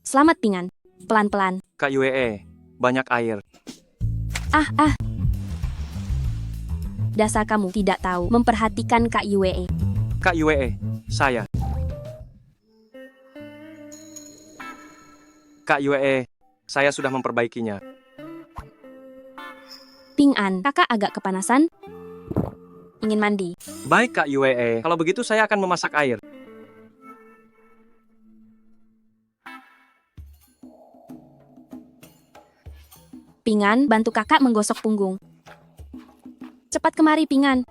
Selamat Pingan. Pelan-pelan. Kak Yue, banyak air. Ah. Dasar kamu tidak tahu memperhatikan Kak Yue. Kak Yue, saya. Kak Yue, saya sudah memperbaikinya. Pingan, kakak agak kepanasan. Ingin mandi. Baik Kak Yue, kalau begitu saya akan memasak air. Pingan, bantu kakak menggosok punggung. Cepat kemari, Pingan.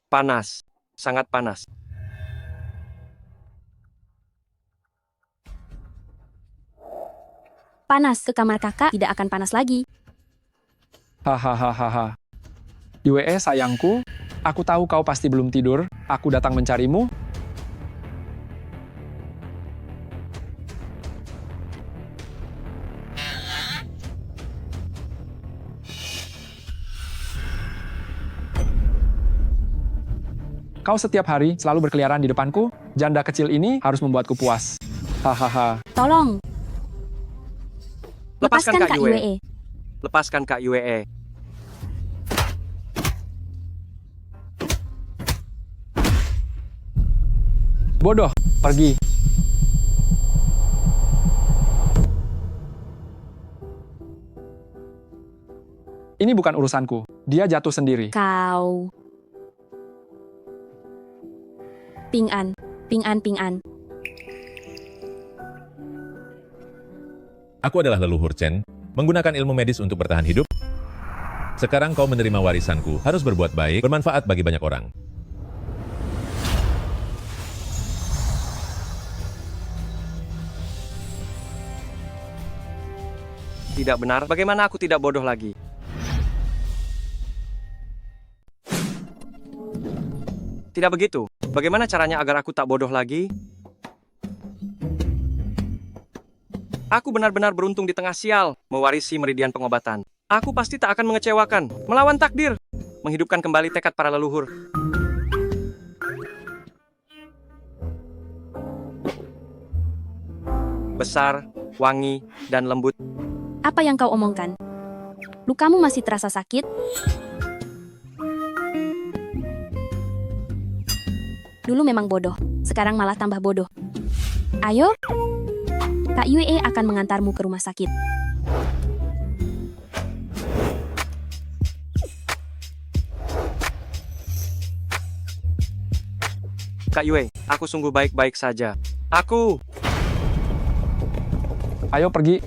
Panas, sangat panas. Panas ke kamar kakak tidak akan panas lagi. Hahaha. Yue sayangku, aku tahu kau pasti belum tidur. Aku datang mencarimu. Kau setiap hari selalu berkeliaran di depanku. Janda kecil ini harus membuatku puas. Hahaha. Tolong, Lepaskan Kak Yue. Yue. Lepaskan Kak Yue. Bodoh, pergi. Ini bukan urusanku. Dia jatuh sendiri. Kau. Pingan. Aku adalah leluhur Chen, menggunakan ilmu medis untuk bertahan hidup. Sekarang kau menerima warisanku, harus berbuat baik, bermanfaat bagi banyak orang. Tidak benar, bagaimana aku tidak bodoh lagi? Tidak begitu. Bagaimana caranya agar aku tak bodoh lagi? Aku benar-benar beruntung di tengah sial, mewarisi meridian pengobatan. Aku pasti tak akan mengecewakan, melawan takdir, menghidupkan kembali tekad para leluhur. Besar, wangi, dan lembut. Apa yang kau omongkan? Lukamu masih terasa sakit? Dulu memang bodoh, sekarang malah tambah bodoh. Ayo, Kak Yue akan mengantarmu ke rumah sakit. Kak Yue, aku sungguh baik-baik saja. Aku... Ayo pergi.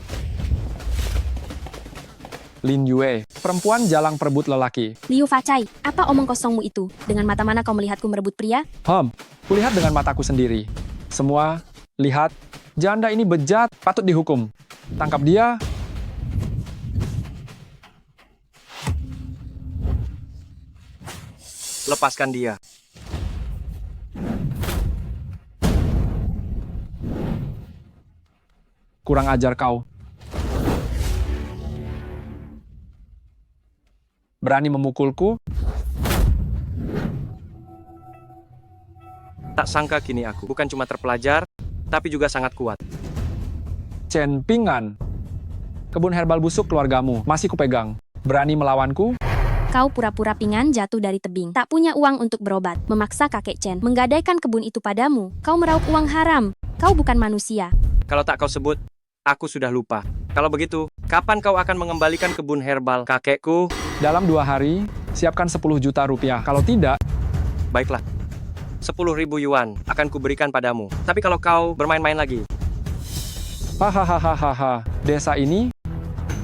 Lin Yue, perempuan jalang perebut lelaki. Liu Facai, apa omong kosongmu itu? Dengan mata mana kau melihatku merebut pria? Kulihat dengan mataku sendiri. Semua, lihat, janda ini bejat, patut dihukum. Tangkap dia. Lepaskan dia. Kurang ajar kau. Berani memukulku? Tak sangka kini aku bukan cuma terpelajar, tapi juga sangat kuat. Chen Pingan. Kebun herbal busuk keluargamu, masih kupegang. Berani melawanku? Kau pura-pura Pingan jatuh dari tebing. Tak punya uang untuk berobat. Memaksa kakek Chen menggadaikan kebun itu padamu. Kau meraup uang haram. Kau bukan manusia. Kalau tak kau sebut, aku sudah lupa. Kalau begitu, kapan kau akan mengembalikan kebun herbal kakekku? Dalam 2 hari, siapkan 10 juta rupiah. Kalau tidak, Baiklah, 10.000 yuan akan kuberikan padamu. Tapi kalau kau bermain-main lagi, hahaha. Desa ini,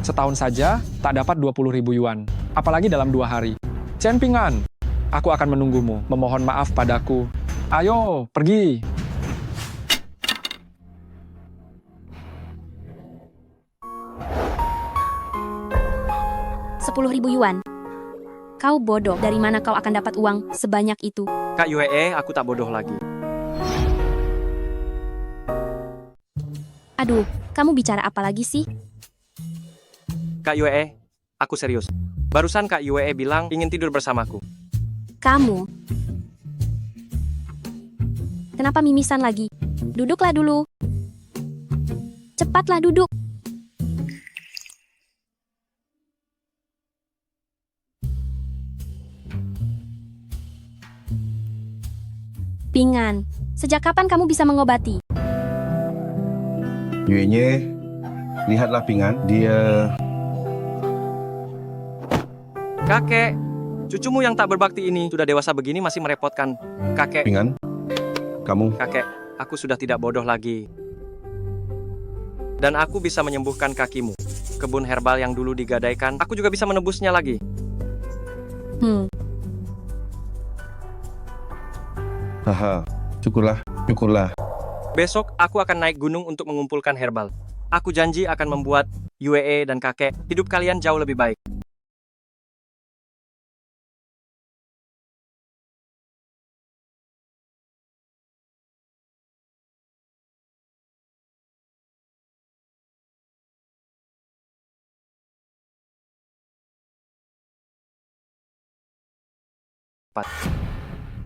setahun saja, tak dapat 20.000 yuan. Apalagi dalam 2 hari. Chen Pingan, aku akan menunggumu. Memohon maaf padaku. Ayo, pergi. 10.000 yuan. Kau bodoh, dari mana kau akan dapat uang sebanyak itu? Kak Yue, aku tak bodoh lagi. Aduh, kamu bicara apa lagi sih? Kak Yue, aku serius. Barusan Kak Yue bilang ingin tidur bersamaku. Kamu. Kenapa mimisan lagi? Duduklah dulu. Cepatlah duduk. Pingan, sejak kapan kamu bisa mengobati? Yuenye, lihatlah Pingan, dia Kakek, cucumu yang tak berbakti ini sudah dewasa begini masih merepotkan. Kakek, Pingan, kamu kakek, aku sudah tidak bodoh lagi. Dan aku bisa menyembuhkan kakimu. Kebun herbal yang dulu digadaikan, aku juga bisa menebusnya lagi. haha, syukurlah, syukurlah. Besok, aku akan naik gunung untuk mengumpulkan herbal. Aku janji akan membuat Yue dan kakek hidup kalian jauh lebih baik.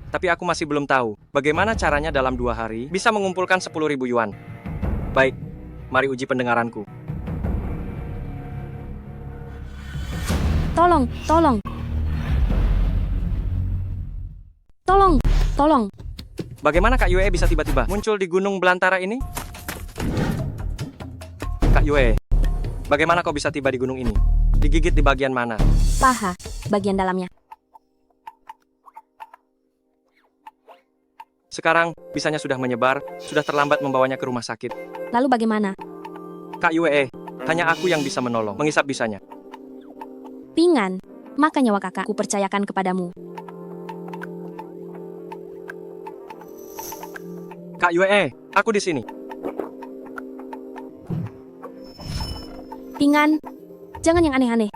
Tapi aku masih belum tahu bagaimana caranya dalam 2 hari bisa mengumpulkan 10.000 yuan. Baik, mari uji pendengaranku. Tolong, tolong. Tolong, tolong. Bagaimana Kak Yue bisa tiba-tiba muncul di gunung belantara ini? Kak Yue, bagaimana kau bisa tiba di gunung ini? Digigit di bagian mana? Paha, bagian dalamnya. Sekarang, bisanya sudah menyebar, sudah terlambat membawanya ke rumah sakit. Lalu bagaimana? Kak Yue, hanya aku yang bisa menolong, mengisap bisanya. Pingan, maka nyawa kakakku percayakan kepadamu. Kak Yue, aku di sini. Pingan, jangan yang aneh-aneh.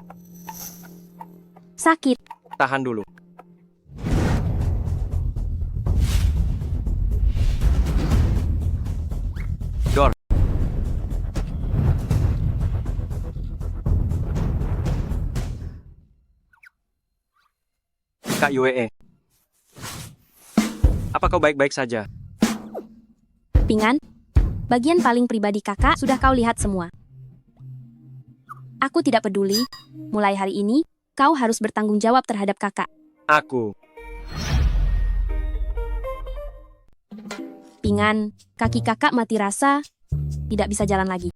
Sakit. Tahan dulu. Dor. Kak Yue, apa kau baik-baik saja? Pingan, bagian paling pribadi kakak sudah kau lihat semua. Aku tidak peduli. Mulai hari ini, kau harus bertanggung jawab terhadap kakak. Aku. Pingan, kaki kakak mati rasa, tidak bisa jalan lagi.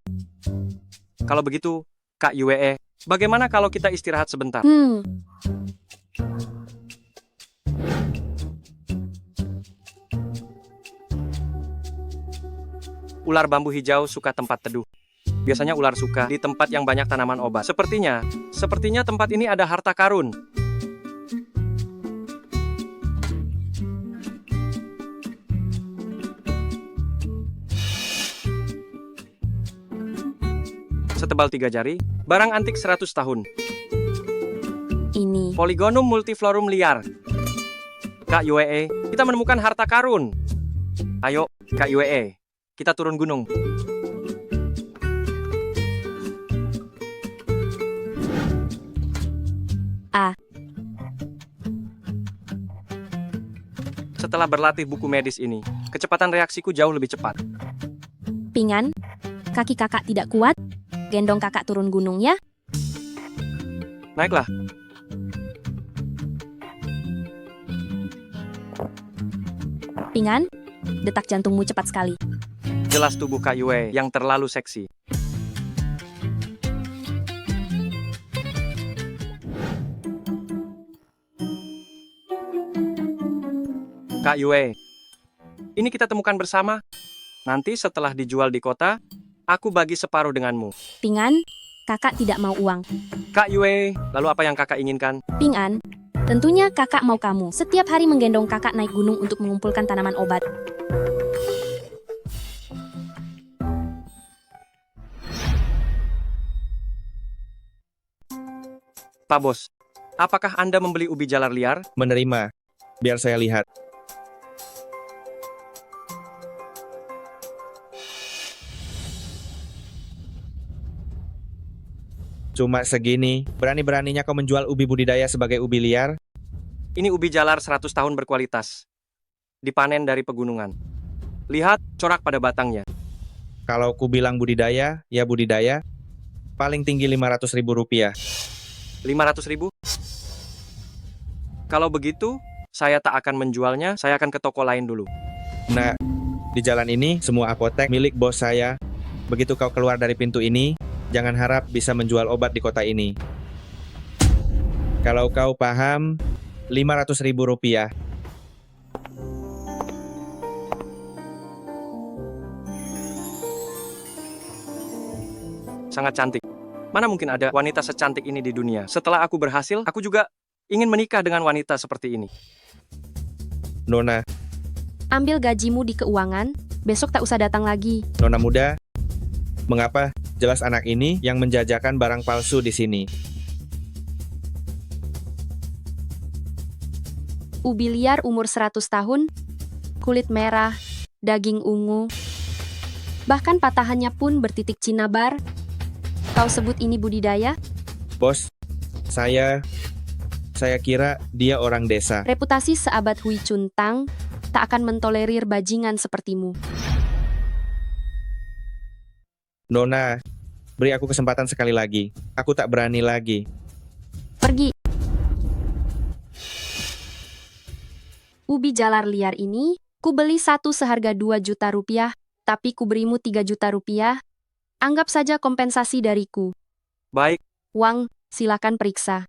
Kalau begitu, Kak Yue, bagaimana kalau kita istirahat sebentar? Ular bambu hijau suka tempat teduh. Biasanya ular suka di tempat yang banyak tanaman obat. Sepertinya tempat ini ada harta karun. Setebal 3 jari, barang antik 100 tahun. Ini. Polygonum multiflorum liar. Kak Yue, kita menemukan harta karun. Ayo, Kak Yue, kita turun gunung. Setelah berlatih buku medis ini, kecepatan reaksiku jauh lebih cepat. Pingan, kaki kakak tidak kuat. Gendong kakak turun gunung ya. Naiklah. Pingan, detak jantungmu cepat sekali. Jelas tubuh Kak Yue yang terlalu seksi. Kak Yue, ini kita temukan bersama. Nanti setelah dijual di kota, aku bagi separuh denganmu. Pingan, kakak tidak mau uang. Kak Yue, lalu apa yang kakak inginkan? Pingan, tentunya kakak mau kamu setiap hari menggendong kakak naik gunung untuk mengumpulkan tanaman obat. Pak Bos, apakah Anda membeli ubi jalar liar? Menerima. Biar saya lihat. Cuma segini, berani-beraninya kau menjual ubi budidaya sebagai ubi liar? Ini ubi jalar 100 tahun berkualitas. Dipanen dari pegunungan. Lihat corak pada batangnya. Kalau ku bilang budidaya, ya budidaya. Paling tinggi 500.000 rupiah. 500.000? Kalau begitu, saya tak akan menjualnya, saya akan ke toko lain dulu. Nah, di jalan ini semua apotek milik bos saya. Begitu kau keluar dari pintu ini, jangan harap bisa menjual obat di kota ini. Kalau kau paham, 500.000 rupiah. Sangat cantik. Mana mungkin ada wanita secantik ini di dunia. Setelah aku berhasil, aku juga ingin menikah dengan wanita seperti ini. Nona, Ambil gajimu di keuangan, besok tak usah datang lagi. Nona muda, mengapa jelas anak ini yang menjajakan barang palsu di sini? Ubi liar umur 100 tahun, kulit merah, daging ungu, bahkan patahannya pun bertitik cinabar. Kau sebut ini budidaya? Bos, saya kira dia orang desa. Reputasi seabad Hui Chuntang tak akan mentolerir bajingan sepertimu. Nona, beri aku kesempatan sekali lagi. Aku tak berani lagi. Pergi. Ubi jalar liar ini, ku beli satu seharga 2 juta rupiah, tapi ku berimu 3 juta rupiah. Anggap saja kompensasi dariku. Baik, Uang, silakan periksa.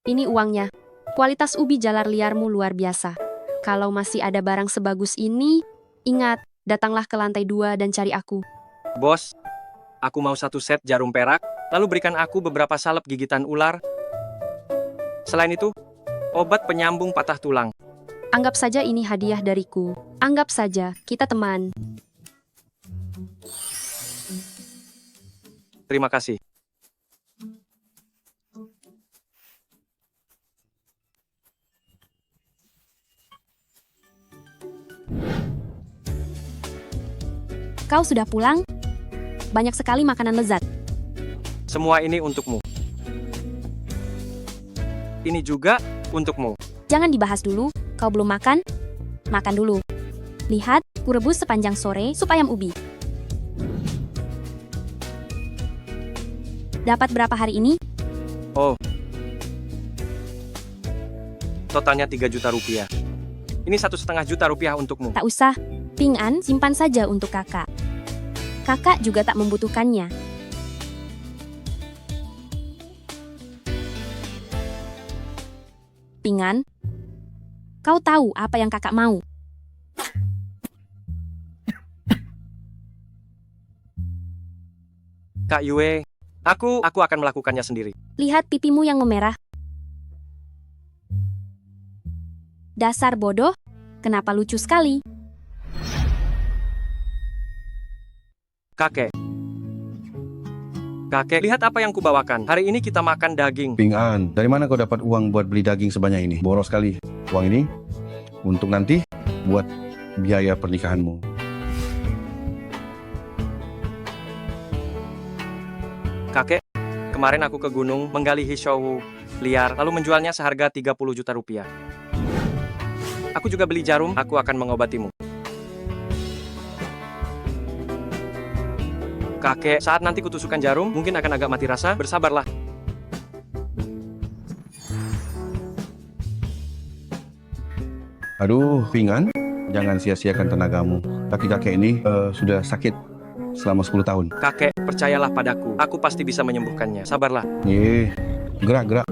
Ini uangnya. Kualitas ubi jalar liarmu luar biasa. Kalau masih ada barang sebagus ini, ingat, datanglah ke lantai 2 dan cari aku. bos. Aku mau 1 set jarum perak, lalu berikan aku beberapa salep gigitan ular. Selain itu, obat penyambung patah tulang. Anggap saja ini hadiah dariku. Anggap saja, kita teman. Terima kasih. Kau sudah pulang? Banyak sekali makanan lezat. Semua ini untukmu. Ini juga untukmu. Jangan dibahas dulu, kau belum makan? Makan dulu. Lihat, ku rebus sepanjang sore sup ayam ubi. Dapat berapa hari ini? Oh. Totalnya 3 juta rupiah. Ini 1,5 juta rupiah untukmu. Tak usah. Ping An, simpan saja untuk kakak. Kakak juga tak membutuhkannya. Ping An, kau tahu apa yang kakak mau? Kak Yue, aku akan melakukannya sendiri. Lihat pipimu yang memerah. Dasar bodoh, kenapa lucu sekali? Kakek. Kakek, lihat apa yang kubawakan. Hari ini kita makan daging. Ping An, dari mana kau dapat uang buat beli daging sebanyak ini? Boros sekali. Uang ini untuk nanti buat biaya pernikahanmu. Kakek, kemarin aku ke gunung menggali hisau liar, lalu menjualnya seharga 30 juta rupiah. Aku juga beli jarum, aku akan mengobatimu. Kakek, saat nanti kutusukkan jarum, mungkin akan agak mati rasa, bersabarlah. Aduh, Ping An, jangan sia-siakan tenagamu. Kaki kakek ini sudah sakit selama 10 tahun. Kakek, percayalah padaku, aku pasti bisa menyembuhkannya. Sabarlah. Gerak-gerak.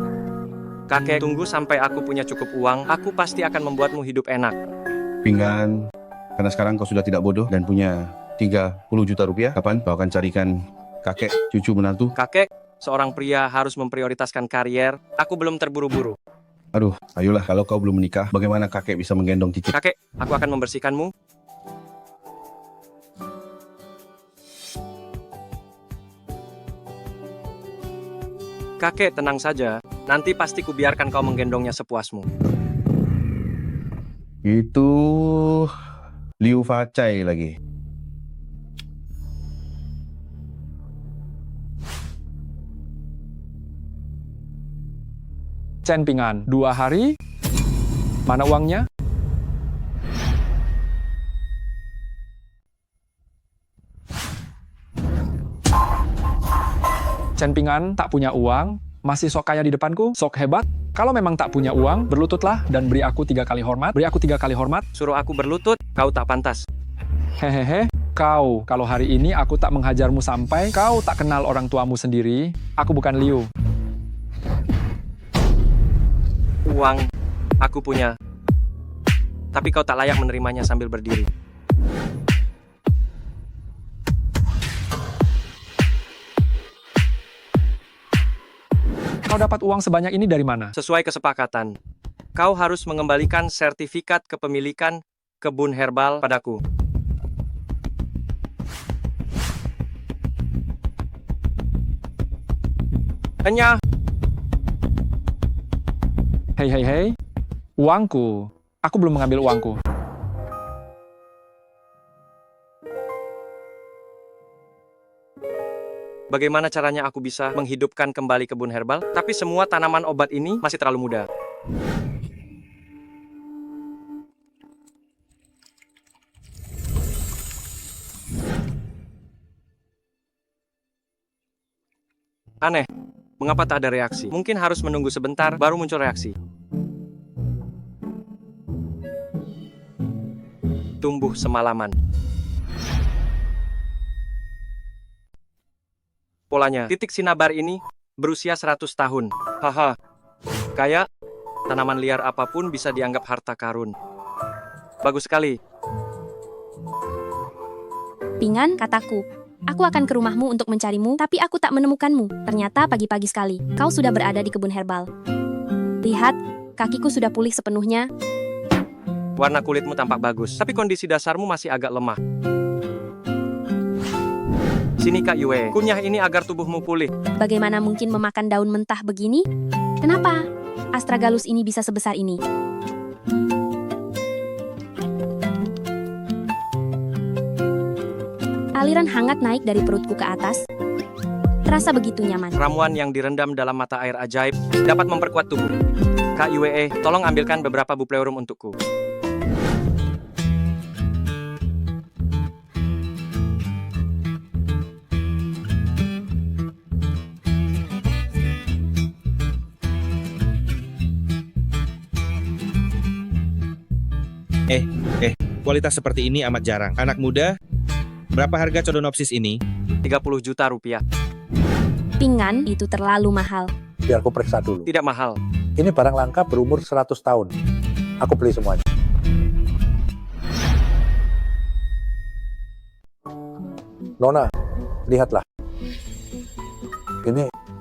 Kakek, tunggu sampai aku punya cukup uang, aku pasti akan membuatmu hidup enak. Ping An, karena sekarang kau sudah tidak bodoh dan punya 30 juta rupiah, kapan kau akan carikan kakek, cucu, menantu? Kakek, seorang pria harus memprioritaskan karier, aku belum terburu-buru. Aduh, ayolah, kalau kau belum menikah, bagaimana kakek bisa menggendong cicit? Kakek, aku akan membersihkanmu. Kakek, tenang saja. Nanti pasti kubiarkan kau menggendongnya sepuasmu. Itu Liu Facai lagi. Chen Pingan, 2 hari? Mana uangnya? Chen Pingan tak punya uang, masih sok kaya di depanku, sok hebat. Kalau memang tak punya uang, berlututlah dan beri aku 3 kali hormat. Beri aku 3 kali hormat. Suruh aku berlutut, kau tak pantas. Hehehe, kau, kalau hari ini aku tak menghajarmu sampai kau tak kenal orang tuamu sendiri, aku bukan Liu. Uang, aku punya. Tapi kau tak layak menerimanya sambil berdiri. Kau dapat uang sebanyak ini dari mana? Sesuai kesepakatan, kau harus mengembalikan sertifikat kepemilikan kebun herbal padaku. Hanya Hei hei hei, uangku. Aku belum mengambil uangku. bagaimana caranya aku bisa menghidupkan kembali kebun herbal? Tapi semua tanaman obat ini masih terlalu muda. Aneh, mengapa tak ada reaksi? Mungkin harus menunggu sebentar baru muncul reaksi. Tumbuh semalaman. Polanya, titik sinabar ini berusia 100 tahun. Haha. Kayak tanaman liar apapun bisa dianggap harta karun. Bagus sekali. Pingan, kataku. Aku akan ke rumahmu untuk mencarimu, tapi aku tak menemukanmu. Ternyata pagi-pagi sekali, kau sudah berada di kebun herbal. Lihat, kakiku sudah pulih sepenuhnya. Warna kulitmu tampak bagus, tapi kondisi dasarmu masih agak lemah. Sini Kak Yue, kunyah ini agar tubuhmu pulih. Bagaimana mungkin memakan daun mentah begini? Kenapa astragalus ini bisa sebesar ini? Aliran hangat naik dari perutku ke atas. Terasa begitu nyaman. Ramuan yang direndam dalam mata air ajaib dapat memperkuat tubuh. Kak Yue, tolong ambilkan beberapa bupleorum untukku. Kualitas seperti ini amat jarang. Anak muda, berapa harga Codonopsis ini? 30 juta rupiah. Pingan, itu terlalu mahal. Biar aku periksa dulu. Tidak mahal. Ini barang langka berumur 100 tahun. Aku beli semuanya. Nona, lihatlah.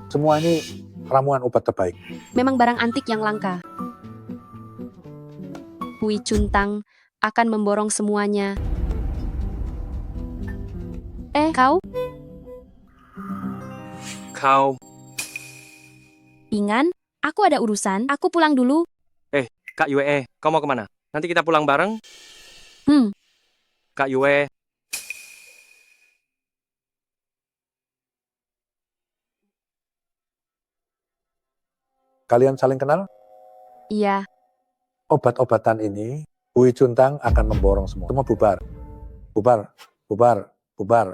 Semua ini ramuan obat terbaik. Memang barang antik yang langka. Hui Cuntang akan memborong semuanya. Kau? Kau, Pingan, aku ada urusan. Aku pulang dulu. Kak Yue, kau mau kemana? Nanti kita pulang bareng? Kak Yue, Kalian saling kenal? Iya, Obat-obatan ini, Hui Cuntang akan memborong semua. Semua bubar. Bubar, bubar, bubar.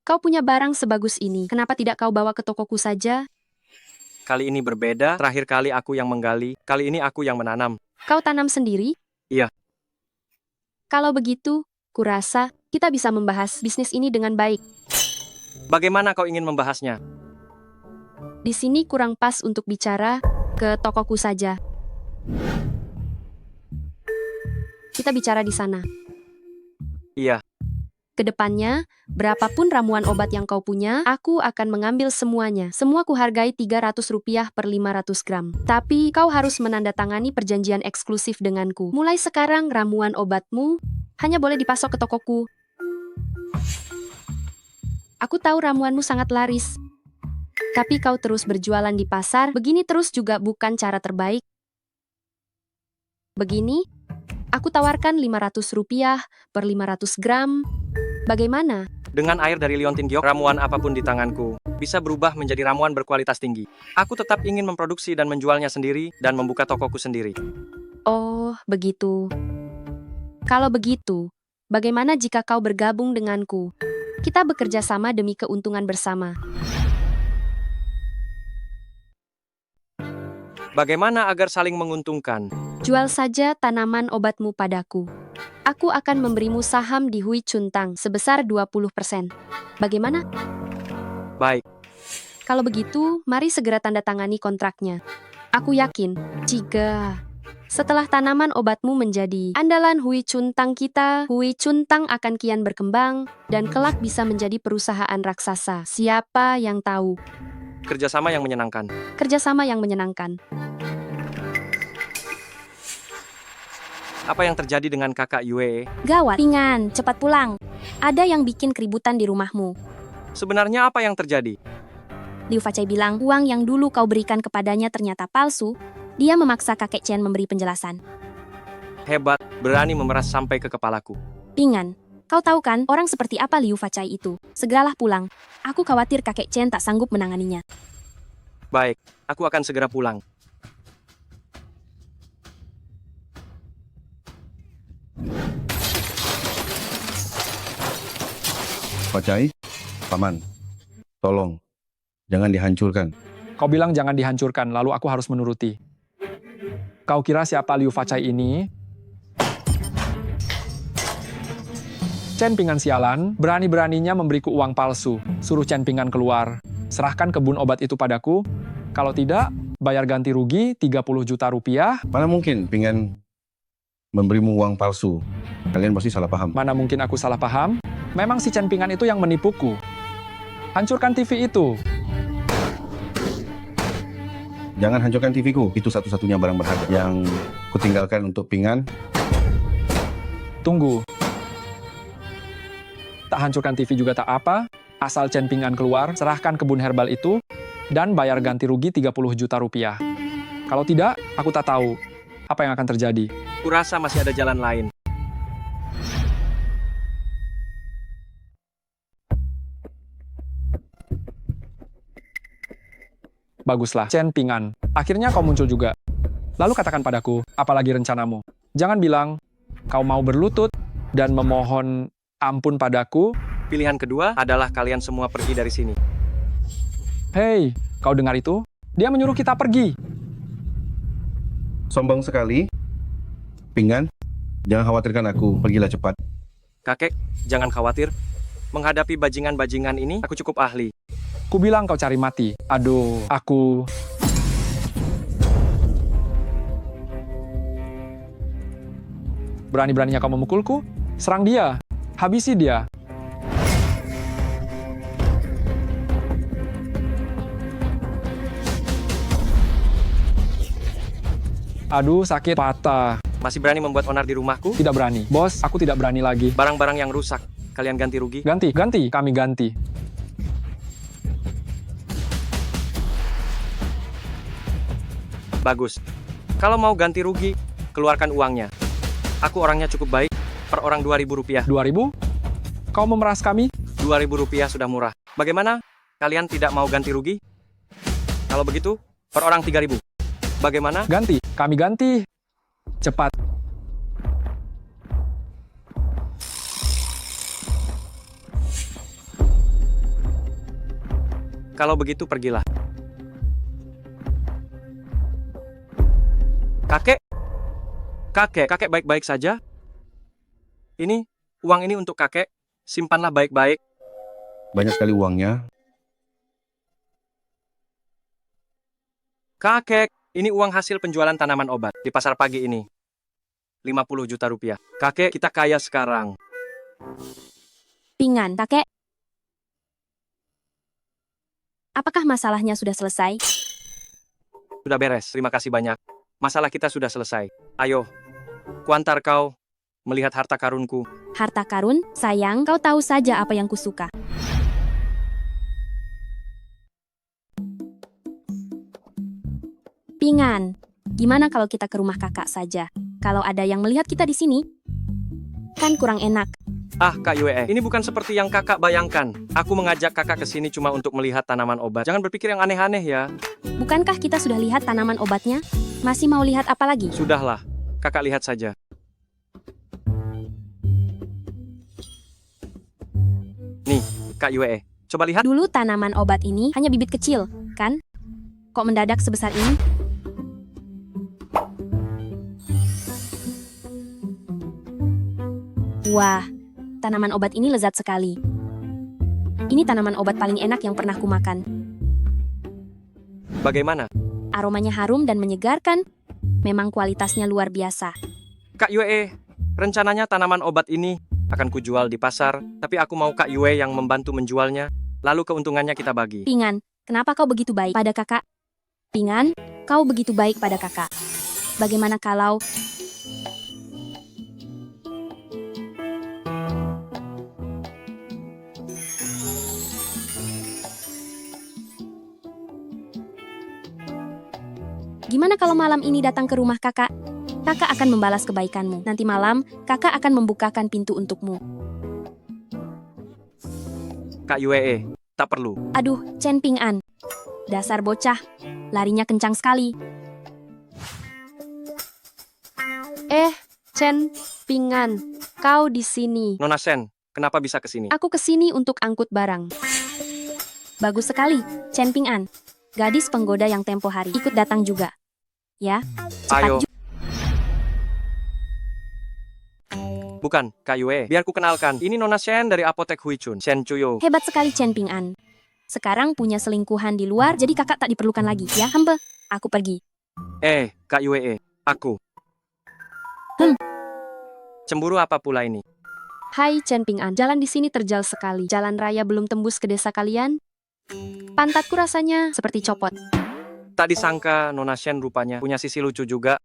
kau punya barang sebagus ini. Kenapa tidak kau bawa ke tokoku saja? kali ini berbeda. Terakhir kali aku yang menggali, kali ini aku yang menanam. Kau tanam sendiri? Iya. Kalau begitu, kurasa kita bisa membahas bisnis ini dengan baik. Bagaimana kau ingin membahasnya? Di sini kurang pas untuk bicara, ke tokoku saja. Kita bicara di sana. Iya. Kedepannya, berapapun ramuan obat yang kau punya, aku akan mengambil semuanya. Semua kuhargai Rp300 per 500 gram. Tapi kau harus menandatangani perjanjian eksklusif denganku. Mulai sekarang ramuan obatmu hanya boleh dipasok ke tokoku. Aku tahu ramuanmu sangat laris. Tapi kau terus berjualan di pasar, begini terus juga bukan cara terbaik. Begini, aku tawarkan Rp500 per 500 gram. Bagaimana? Dengan air dari liontin giok, ramuan apapun di tanganku bisa berubah menjadi ramuan berkualitas tinggi. Aku tetap ingin memproduksi dan menjualnya sendiri dan membuka tokoku sendiri. Oh, begitu. Kalau begitu, bagaimana jika kau bergabung denganku? Kita bekerja sama demi keuntungan bersama. Bagaimana agar saling menguntungkan? Jual saja tanaman obatmu padaku. Aku akan memberimu saham di Hui Chuntang sebesar 20%. Bagaimana? Baik, Kalau begitu, mari segera tanda tangani kontraknya. Aku yakin, jika setelah tanaman obatmu menjadi andalan Hui Chuntang kita, Hui Chuntang akan kian berkembang dan kelak bisa menjadi perusahaan raksasa. Siapa yang tahu? kerjasama yang menyenangkan. Kerjasama yang menyenangkan. Apa yang terjadi dengan kakak Yue? Gawat, Pingan, cepat pulang. Ada yang bikin keributan di rumahmu. Sebenarnya apa yang terjadi? Liu Facai bilang uang yang dulu kau berikan kepadanya ternyata palsu. Dia memaksa kakek Chen memberi penjelasan. Hebat, berani memeras sampai ke kepalaku. Pingan, kau tahu kan orang seperti apa Liu Facai itu? Segeralah pulang. Aku khawatir kakek Chen tak sanggup menanganinya. Baik, aku akan segera pulang. Facai, Paman, tolong, jangan dihancurkan. Kau bilang jangan dihancurkan, lalu aku harus menuruti. Kau kira siapa Liu Facai ini? Chen Pingan sialan, berani-beraninya memberiku uang palsu. Suruh Chen Pingan keluar. Serahkan kebun obat itu padaku. Kalau tidak, bayar ganti rugi 30 juta rupiah. Mana mungkin Pingan memberimu uang palsu? Kalian pasti salah paham. Mana mungkin aku salah paham? Memang si Chen Pingan itu yang menipuku. Hancurkan TV itu. Jangan hancurkan TV-ku. Itu satu-satunya barang berharga yang kutinggalkan untuk Pingan. Tunggu. Tak hancurkan TV juga tak apa. Asal Chen Pingan keluar, serahkan kebun herbal itu, dan bayar ganti rugi 30 juta rupiah. Kalau tidak, aku tak tahu apa yang akan terjadi. Kurasa masih ada jalan lain. Baguslah, Chen Pingan. Akhirnya kau muncul juga. Lalu katakan padaku, apalagi rencanamu? Jangan bilang, kau mau berlutut dan memohon ampun padaku. Pilihan kedua adalah kalian semua pergi dari sini. Hei, kau dengar itu? Dia menyuruh kita pergi. Sombong sekali. Pingan, jangan khawatirkan aku. Pergilah cepat. Kakek, jangan khawatir. Menghadapi bajingan-bajingan ini, aku cukup ahli. Ku bilang kau cari mati. Aduh, aku... Berani-beraninya kau memukulku? Serang dia. Habisi dia. Aduh, sakit. Patah. Masih berani membuat onar di rumahku? Tidak berani. Bos, aku tidak berani lagi. Barang-barang yang rusak, kalian ganti rugi? Ganti, kami ganti. Bagus. Kalau mau ganti rugi, keluarkan uangnya. Aku orangnya cukup baik, per orang 2.000 rupiah. 2.000? Kau memeras kami? 2.000 rupiah sudah murah. Bagaimana? Kalian tidak mau ganti rugi? Kalau begitu, per orang 3.000. Bagaimana? Ganti, kami ganti. Cepat. Kalau begitu pergilah. Kakek baik-baik saja? Ini, uang ini untuk kakek. Simpanlah baik-baik. Banyak sekali uangnya. Kakek, ini uang hasil penjualan tanaman obat di pasar pagi ini. 50 juta rupiah. Kakek, kita kaya sekarang. Pingan, kakek. Apakah masalahnya sudah selesai? Sudah beres, terima kasih banyak. Masalah kita sudah selesai. Ayo, kuantar kau melihat harta karunku. Harta karun, sayang, kau tahu saja apa yang kusuka. Pingan, gimana kalau kita ke rumah kakak saja? Kalau ada yang melihat kita di sini, kan kurang enak. Ah, Kak Yue, ini bukan seperti yang kakak bayangkan. Aku mengajak kakak ke sini cuma untuk melihat tanaman obat. Jangan berpikir yang aneh-aneh ya. Bukankah kita sudah lihat tanaman obatnya? Masih mau lihat apa lagi? Sudahlah, kakak lihat saja. Nih, Kak Yue, coba lihat. Dulu tanaman obat ini hanya bibit kecil, kan? Kok mendadak sebesar ini? Wah, tanaman obat ini lezat sekali. Ini tanaman obat paling enak yang pernah kumakan. Bagaimana? Aromanya harum dan menyegarkan. Memang kualitasnya luar biasa. Kak Yue, rencananya tanaman obat ini akan kujual di pasar, tapi aku mau Kak Yue yang membantu menjualnya, lalu keuntungannya kita bagi. Pingan, kenapa kau begitu baik pada kakak? Pingan, kau begitu baik pada kakak. Bagaimana kalau... Gimana kalau malam ini datang ke rumah kakak? Kakak akan membalas kebaikanmu. Nanti malam, kakak akan membukakan pintu untukmu. Kak Yue, tak perlu. Aduh, Chen Ping An. Dasar bocah. Larinya kencang sekali. Chen Pingan, kau di sini. Nona Shen, kenapa bisa ke sini? Aku ke sini untuk angkut barang. Bagus sekali, Chen Ping An. Gadis penggoda yang tempo hari ikut datang juga. Ya, Ayo. cepat Bukan, Kak Yue. Biar ku kenalkan. Ini Nona Shen dari apotek Huichun. Shen Chuyo. Hebat sekali Chen Ping An. Sekarang punya selingkuhan di luar, jadi kakak tak diperlukan lagi. Ya, hempe. Aku pergi. Kak Yue, aku. Cemburu apa pula ini? Hai Chen Ping An, jalan di sini terjal sekali. Jalan raya belum tembus ke desa kalian? Pantatku rasanya seperti copot. Tak disangka Nona Shen rupanya punya sisi lucu juga.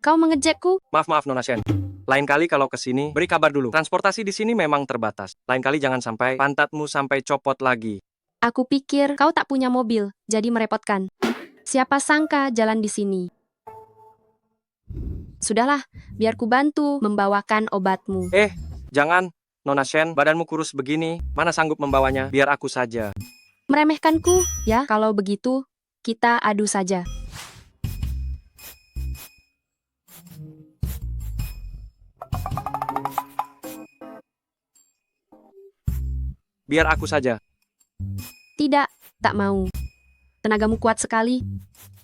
Kau mengejekku? Maaf Nona Shen. Lain kali kalau ke sini, beri kabar dulu. Transportasi di sini memang terbatas. Lain kali jangan sampai pantatmu sampai copot lagi. Aku pikir kau tak punya mobil, jadi merepotkan. Siapa sangka jalan di sini. Sudahlah, biar ku bantu membawakan obatmu. Jangan, Nona Shen, badanmu kurus begini. Mana sanggup membawanya? Biar aku saja. Meremehkanku? Ya, kalau begitu, kita adu saja. Biar aku saja. Tidak, tak mau. Tenagamu kuat sekali.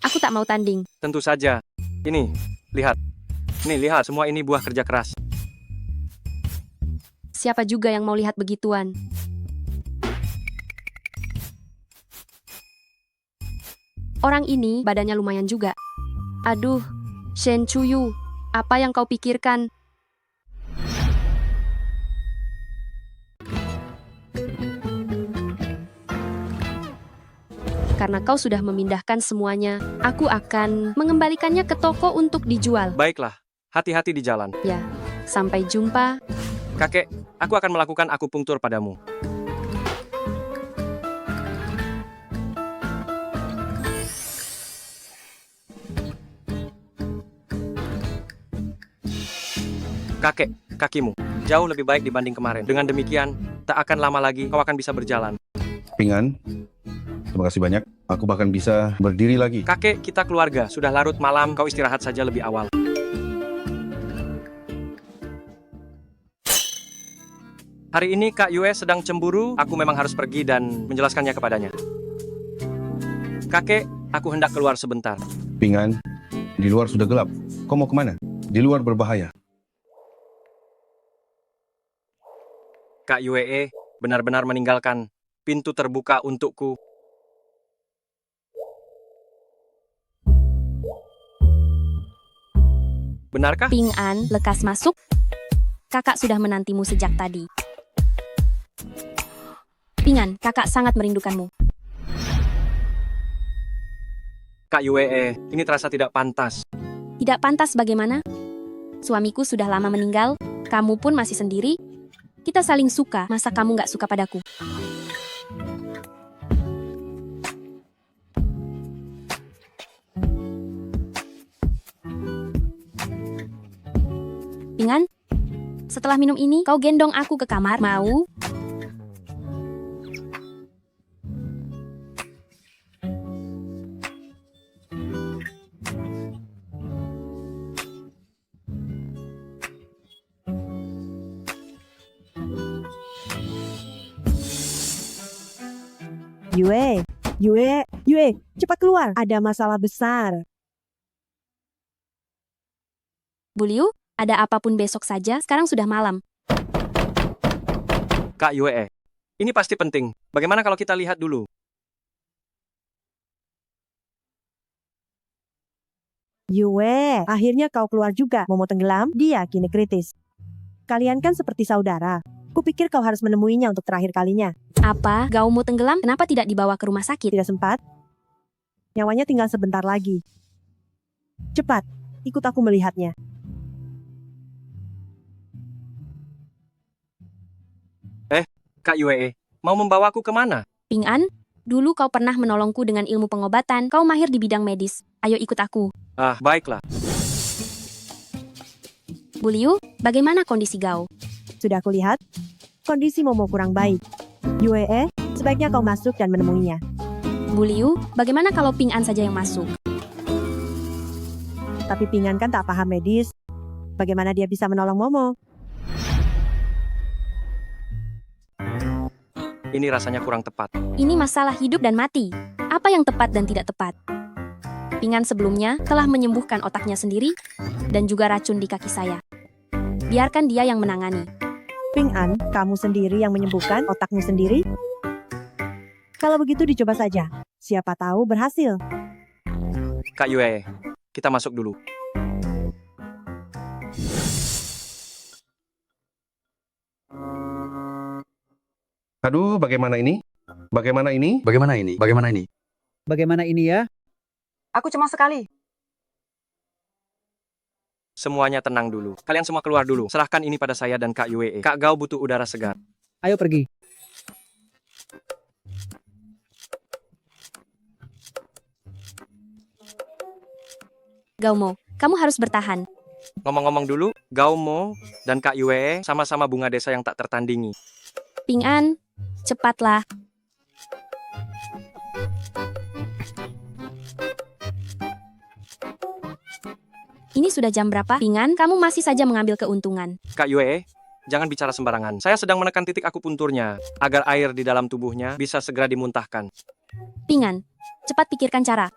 Aku tak mau tanding. Tentu saja. Ini, lihat. Nih, lihat. Semua ini buah kerja keras. Siapa juga yang mau lihat begituan? Orang ini badannya lumayan juga. Aduh, Shen Chuyu, apa yang kau pikirkan? Karena kau sudah memindahkan semuanya, aku akan mengembalikannya ke toko untuk dijual. Baiklah, hati-hati di jalan. Ya, sampai jumpa. Kakek, aku akan melakukan akupunktur padamu. Kakek, kakimu jauh lebih baik dibanding kemarin. Dengan demikian, tak akan lama lagi kau akan bisa berjalan. Pingan, terima kasih banyak. Aku bahkan bisa berdiri lagi. Kakek, kita keluarga. Sudah larut malam, kau istirahat saja lebih awal. Hari ini Kak Yue sedang cemburu, aku memang harus pergi dan menjelaskannya kepadanya. Kakek, aku hendak keluar sebentar. Pingan, di luar sudah gelap. Kau mau kemana? Di luar berbahaya. Kak Yue benar-benar meninggalkan pintu terbuka untukku. Benarkah? Ping An, lekas masuk. Kakak sudah menantimu sejak tadi. Ping An, kakak sangat merindukanmu. Kak Yue, ini terasa tidak pantas. Tidak pantas bagaimana? Suamiku sudah lama meninggal, kamu pun masih sendiri. Kita saling suka, masa kamu nggak suka padaku? Ping An, Setelah minum ini, kau gendong aku ke kamar. Mau? Yue, cepat keluar. Ada masalah besar. Buliu, ada apapun besok saja, sekarang sudah malam. Kak Yue, ini pasti penting. Bagaimana kalau kita lihat dulu? Yue, akhirnya kau keluar juga. Momo tenggelam, dia kini kritis. Kalian kan seperti saudara. Kupikir kau harus menemuinya untuk terakhir kalinya. Apa? Gaumu tenggelam? Kenapa tidak dibawa ke rumah sakit? Tidak sempat? Nyawanya tinggal sebentar lagi. Cepat, ikut aku melihatnya. Kak Yue, mau membawaku kemana? Ping An, dulu kau pernah menolongku dengan ilmu pengobatan. Kau mahir di bidang medis. Ayo ikut aku. Ah, baiklah. Buliu, bagaimana kondisi Gao? Sudah aku lihat, kondisi Momo kurang baik. Yue, sebaiknya kau masuk dan menemuinya. Buliu, bagaimana kalau Ping An saja yang masuk? Tapi Pingan kan tak paham medis. Bagaimana dia bisa menolong Momo? Ini rasanya kurang tepat. Ini masalah hidup dan mati. Apa yang tepat dan tidak tepat? Ping An sebelumnya telah menyembuhkan otaknya sendiri dan juga racun di kaki saya. Biarkan dia yang menangani. Ping An, kamu sendiri yang menyembuhkan otakmu sendiri? Kalau begitu dicoba saja. Siapa tahu berhasil. Kak Yue, kita masuk dulu. Aduh, bagaimana ini? Bagaimana ini? Bagaimana ini? Bagaimana ini? Bagaimana ini ya? Aku cemas sekali. Semuanya tenang dulu. Kalian semua keluar dulu. Serahkan ini pada saya dan Kak Yue. Kak Gao butuh udara segar. Ayo pergi. Gaumo, kamu harus bertahan. Ngomong-ngomong dulu, Gao Mo dan Kak Yue sama-sama bunga desa yang tak tertandingi. Ping An, cepatlah. Ini sudah jam berapa? Ping An, kamu masih saja mengambil keuntungan. Kak Yue, jangan bicara sembarangan. Saya sedang menekan titik akupunturnya, agar air di dalam tubuhnya bisa segera dimuntahkan. Ping An, cepat pikirkan cara.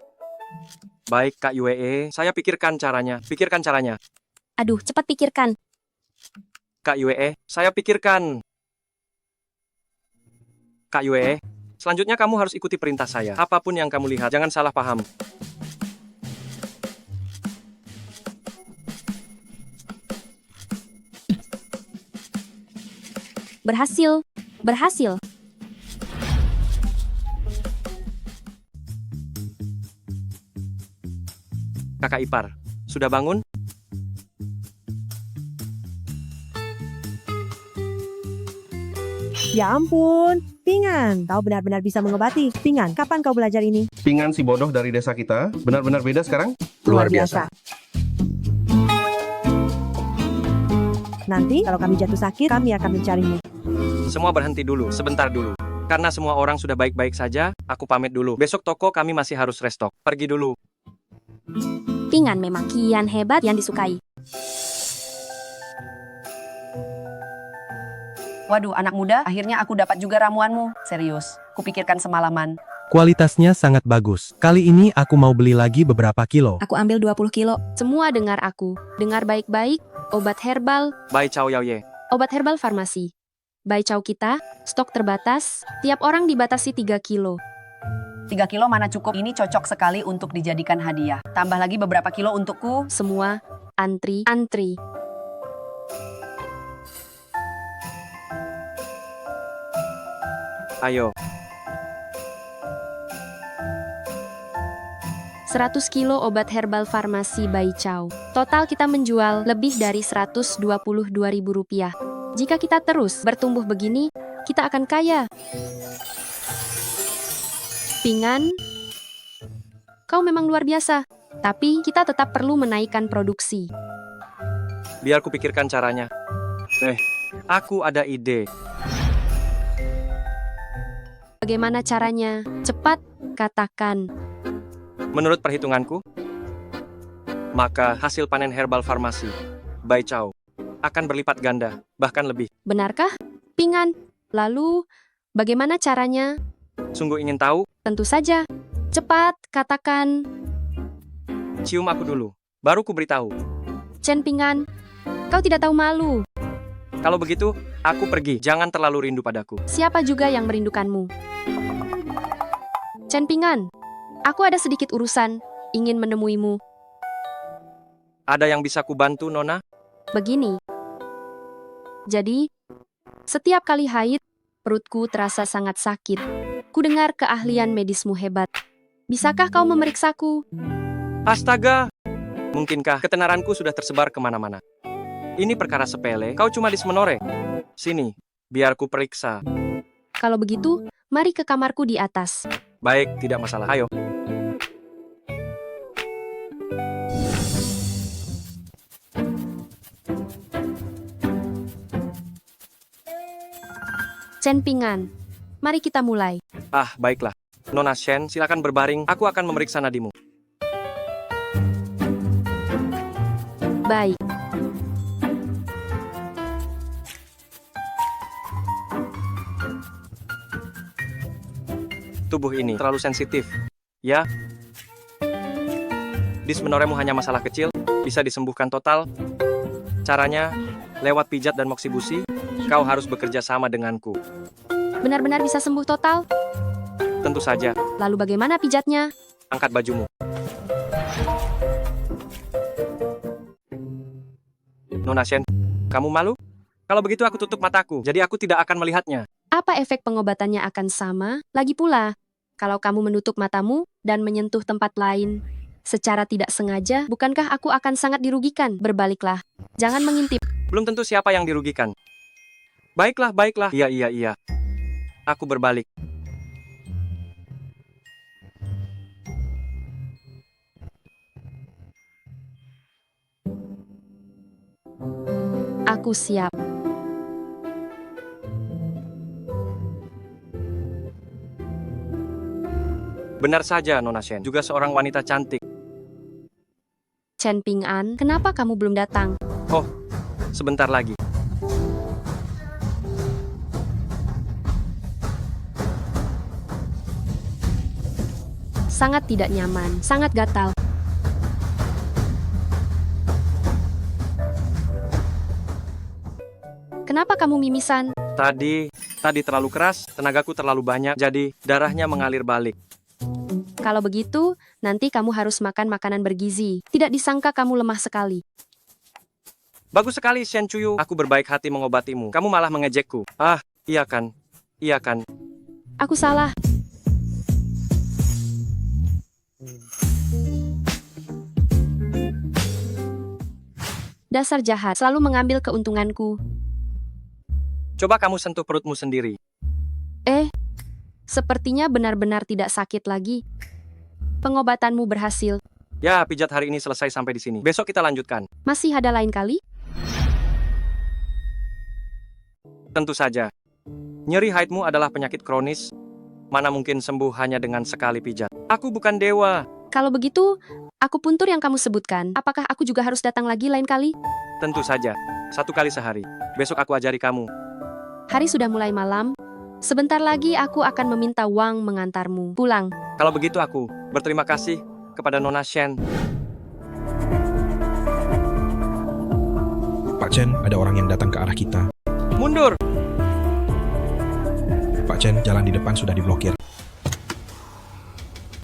Baik, Kak Yue, saya pikirkan caranya. Pikirkan caranya. Aduh, cepat pikirkan. Kak Yue, saya pikirkan. Kak Yue, selanjutnya kamu harus ikuti perintah saya. Apapun yang kamu lihat, jangan salah paham. Berhasil. Berhasil. Kakak ipar, sudah bangun? Ya ampun, Pingan, kau benar-benar bisa mengobati. Pingan, kapan kau belajar ini? Pingan si bodoh dari desa kita benar-benar beda sekarang? Luar biasa. Nanti kalau kami jatuh sakit, kami akan mencarimu. Semua berhenti dulu, sebentar dulu. Karena semua orang sudah baik-baik saja, aku pamit dulu. Besok toko kami masih harus restock. Pergi dulu. Ping An memang kian hebat yang disukai. Waduh, anak muda, akhirnya aku dapat juga ramuanmu. Serius, kupikirkan semalaman. Kualitasnya sangat bagus. Kali ini aku mau beli lagi beberapa kilo. Aku ambil 20 kilo. Semua dengar aku. Dengar baik-baik. Obat herbal. Bai Chao Yao Ye. Obat herbal farmasi. Bai Chao kita, stok terbatas. Tiap orang dibatasi 3 kilo. 3 kilo mana cukup, ini cocok sekali untuk dijadikan hadiah. Tambah lagi beberapa kilo untukku. Semua antri. Ayo. 100 kilo obat herbal farmasi Bai Chao. Total kita menjual lebih dari Rp122.000. Jika kita terus bertumbuh begini, kita akan kaya. Ping An, kau memang luar biasa. Tapi kita tetap perlu menaikkan produksi. Biar kupikirkan caranya. Aku ada ide. Bagaimana caranya? Cepat, katakan. Menurut perhitunganku, maka hasil panen herbal farmasi Bai Chao akan berlipat ganda, bahkan lebih. Benarkah? Pingan. Lalu, bagaimana caranya? Sungguh ingin tahu? Tentu saja. Cepat, katakan. Cium aku dulu, baru ku beritahu. Chen Pingan, kau tidak tahu malu. Kalau begitu, aku pergi. Jangan terlalu rindu padaku. Siapa juga yang merindukanmu? Chen Pingan, aku ada sedikit urusan, ingin menemuimu. Ada yang bisa ku bantu, Nona? Begini. Jadi, setiap kali haid, perutku terasa sangat sakit. Ku dengar keahlian medismu hebat. Bisakah kau memeriksaku? Astaga! Mungkinkah ketenaranku sudah tersebar kemana-mana? Ini perkara sepele, kau cuma dismenore. Sini, biar ku periksa. Kalau begitu, mari ke kamarku di atas. Baik, tidak masalah. Ayo. Chen Pingan, mari kita mulai. Baiklah. Nona Shen, silakan berbaring. Aku akan memeriksa nadimu. Baik. Tubuh ini terlalu sensitif. Ya. Dysmenorrhemu hanya masalah kecil, bisa disembuhkan total. Caranya, lewat pijat dan moksibusi, kau harus bekerja sama denganku. Benar-benar bisa sembuh total? Tentu saja. Lalu bagaimana pijatnya? Angkat bajumu. Nona Shen, kamu malu? Kalau begitu aku tutup mataku, jadi aku tidak akan melihatnya. Apa efek pengobatannya akan sama? Lagi pula, kalau kamu menutup matamu dan menyentuh tempat lain secara tidak sengaja, bukankah aku akan sangat dirugikan? Berbaliklah. Jangan mengintip. Belum tentu siapa yang dirugikan. Baiklah, baiklah. Iya. Aku berbalik. Aku siap. Benar saja, Nona Shen. Juga seorang wanita cantik. Chen Pingan, kenapa kamu belum datang? Oh, sebentar lagi. Sangat tidak nyaman, sangat gatal. Kenapa kamu mimisan? Tadi terlalu keras, tenagaku terlalu banyak, jadi darahnya mengalir balik. Kalau begitu, nanti kamu harus makan makanan bergizi. Tidak disangka kamu lemah sekali. Bagus sekali, Shen Chuyu. Aku berbaik hati mengobatimu. Kamu malah mengejekku. Iya kan? Iya kan? Aku salah. Dasar jahat, selalu mengambil keuntunganku. Coba kamu sentuh perutmu sendiri. Sepertinya benar-benar tidak sakit lagi. Pengobatanmu berhasil. Ya, pijat hari ini selesai sampai di sini. Besok kita lanjutkan. Masih ada lain kali? Tentu saja. Nyeri haidmu adalah penyakit kronis. Mana mungkin sembuh hanya dengan sekali pijat. Aku bukan dewa. Kalau begitu, aku puntur yang kamu sebutkan. Apakah aku juga harus datang lagi lain kali? Tentu saja. 1 kali sehari. Besok aku ajari kamu. Hari sudah mulai malam. Sebentar lagi aku akan meminta Wang mengantarmu pulang. Kalau begitu aku berterima kasih kepada Nona Shen. Pak Chen, ada orang yang datang ke arah kita. Mundur! Pak Chen, jalan di depan sudah diblokir.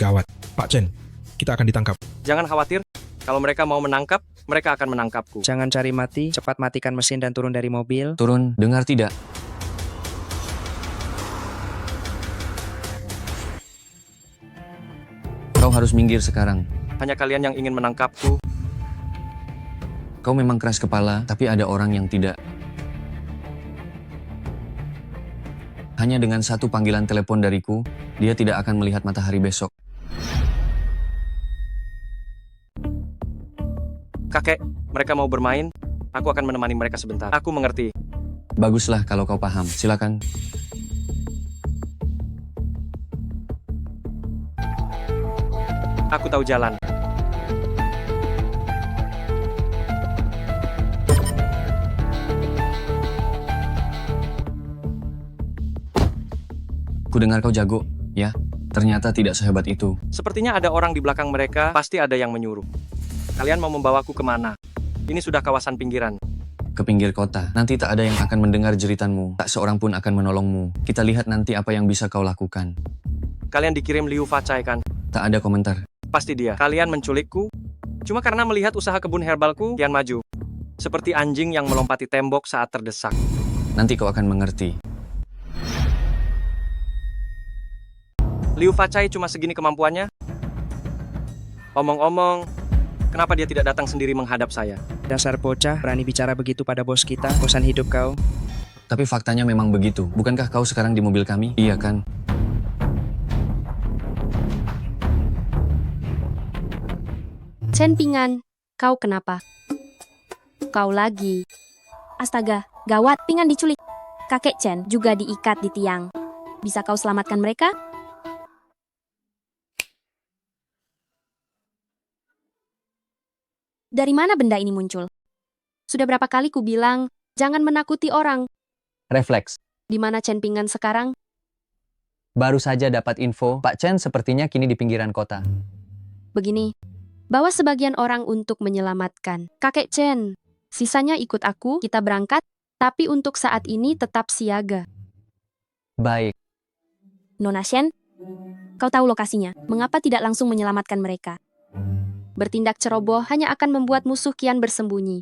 Gawat. Pak Chen, kita akan ditangkap. Jangan khawatir. Kalau mereka mau menangkap, mereka akan menangkapku. Jangan cari mati, cepat matikan mesin dan turun dari mobil. Turun, dengar tidak? Kau harus minggir sekarang. Hanya kalian yang ingin menangkapku. Kau memang keras kepala, tapi ada orang yang tidak. Hanya dengan satu panggilan telepon dariku, dia tidak akan melihat matahari besok. Kakek, mereka mau bermain. Aku akan menemani mereka sebentar. Aku mengerti. Baguslah kalau kau paham. Silakan. Aku tahu jalan. Kudengar kau jago, ya? Ternyata tidak sehebat itu. Sepertinya ada orang di belakang mereka, pasti ada yang menyuruh. Kalian mau membawaku kemana? Ini sudah kawasan pinggiran. Ke pinggir kota. Nanti tak ada yang akan mendengar jeritanmu. Tak seorang pun akan menolongmu. Kita lihat nanti apa yang bisa kau lakukan. Kalian dikirim Liu Facai kan? Tak ada komentar. Pasti dia. Kalian menculikku? Cuma karena melihat usaha kebun herbalku, kian maju. Seperti anjing yang melompati tembok saat terdesak. Nanti kau akan mengerti. Liu Facai cuma segini kemampuannya? Omong-omong, kenapa dia tidak datang sendiri menghadap saya? Dasar bocah, berani bicara begitu pada bos kita. Bosan hidup kau. Tapi faktanya memang begitu. Bukankah kau sekarang di mobil kami? Iya kan? Chen Pingan, kau kenapa? Kau lagi. Astaga, gawat, Pingan diculik. Kakek Chen juga diikat di tiang. Bisa kau selamatkan mereka? Dari mana benda ini muncul? Sudah berapa kali ku bilang, jangan menakuti orang. Refleks. Di mana Chen Pingan sekarang? Baru saja dapat info, Pak Chen sepertinya kini di pinggiran kota. Begini, bawa sebagian orang untuk menyelamatkan kakek Chen. Sisanya ikut aku, kita berangkat, tapi untuk saat ini tetap siaga. Baik. Nona Shen, kau tahu lokasinya. Mengapa tidak langsung menyelamatkan mereka? Bertindak ceroboh hanya akan membuat musuh kian bersembunyi.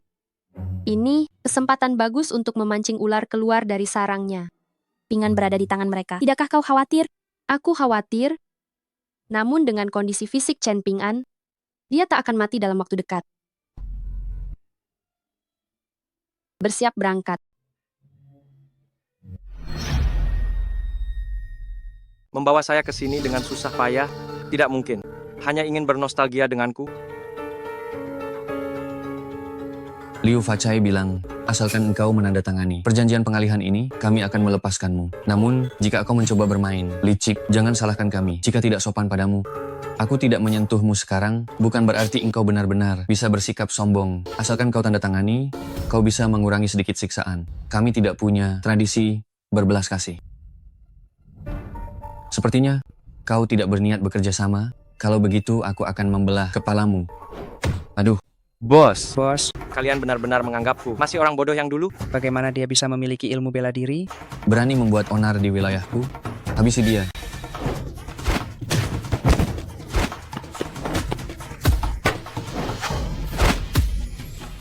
Ini kesempatan bagus untuk memancing ular keluar dari sarangnya. Pingan berada di tangan mereka. Tidakkah kau khawatir? Aku khawatir, namun dengan kondisi fisik Chen Pingan, dia tak akan mati dalam waktu dekat. Bersiap berangkat. Membawa saya ke sini dengan susah payah? Tidak mungkin. Hanya ingin bernostalgia denganku? Liu Facai bilang, asalkan engkau menandatangani perjanjian pengalihan ini, kami akan melepaskanmu. Namun, jika kau mencoba bermain licik, jangan salahkan kami jika tidak sopan padamu. Aku tidak menyentuhmu sekarang, bukan berarti engkau benar-benar bisa bersikap sombong. Asalkan kau tanda tangani, kau bisa mengurangi sedikit siksaan. Kami tidak punya tradisi berbelas kasih. Sepertinya, kau tidak berniat bekerja sama. Kalau begitu, aku akan membelah kepalamu. Aduh. Bos. Bos, Kalian benar-benar menganggapku masih orang bodoh yang dulu? bagaimana dia bisa memiliki ilmu bela diri? Berani membuat onar di wilayahku? Habisi dia.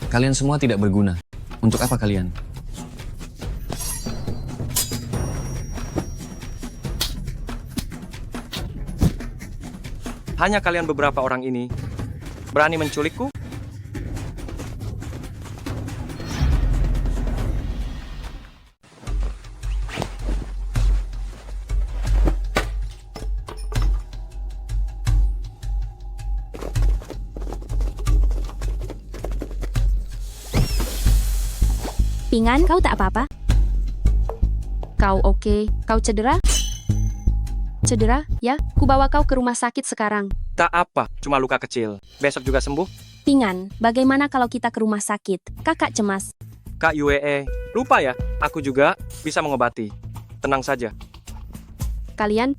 Kalian semua tidak berguna. Untuk apa kalian? Hanya kalian beberapa orang ini berani menculikku? Pingan, kau tak apa-apa? Kau oke? Kau cedera? Cedera? Ya, ku bawa kau ke rumah sakit sekarang. Tak apa, cuma luka kecil. Besok juga sembuh? Pingan, bagaimana kalau kita ke rumah sakit? Kakak cemas. Kak Yue, lupa ya, aku juga bisa mengobati. Tenang saja. Kalian,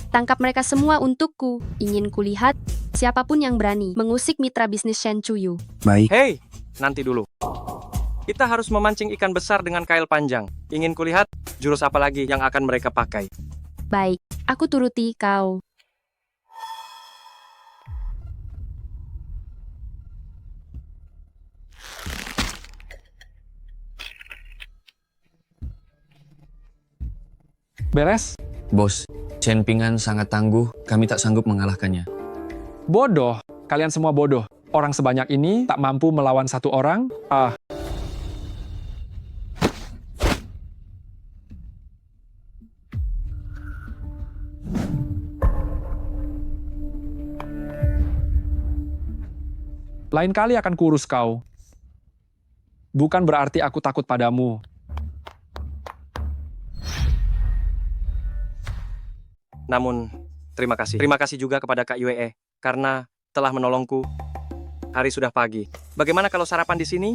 tangkap mereka semua untukku. Ingin kulihat siapapun yang berani mengusik mitra bisnis Shen Chuyu. Baik. Hei, nanti dulu. Kita harus memancing ikan besar dengan kail panjang. Ingin kulihat jurus apa lagi yang akan mereka pakai. Baik, aku turuti kau. Beres? Bos, Chen Pingan sangat tangguh, kami tak sanggup mengalahkannya. Bodoh. Kalian semua bodoh. Orang sebanyak ini tak mampu melawan satu orang? Lain kali akan kurus kau. Bukan berarti aku takut padamu. Namun, terima kasih. Terima kasih juga kepada Kak Yue, karena telah menolongku. Hari sudah pagi. Bagaimana kalau sarapan di sini?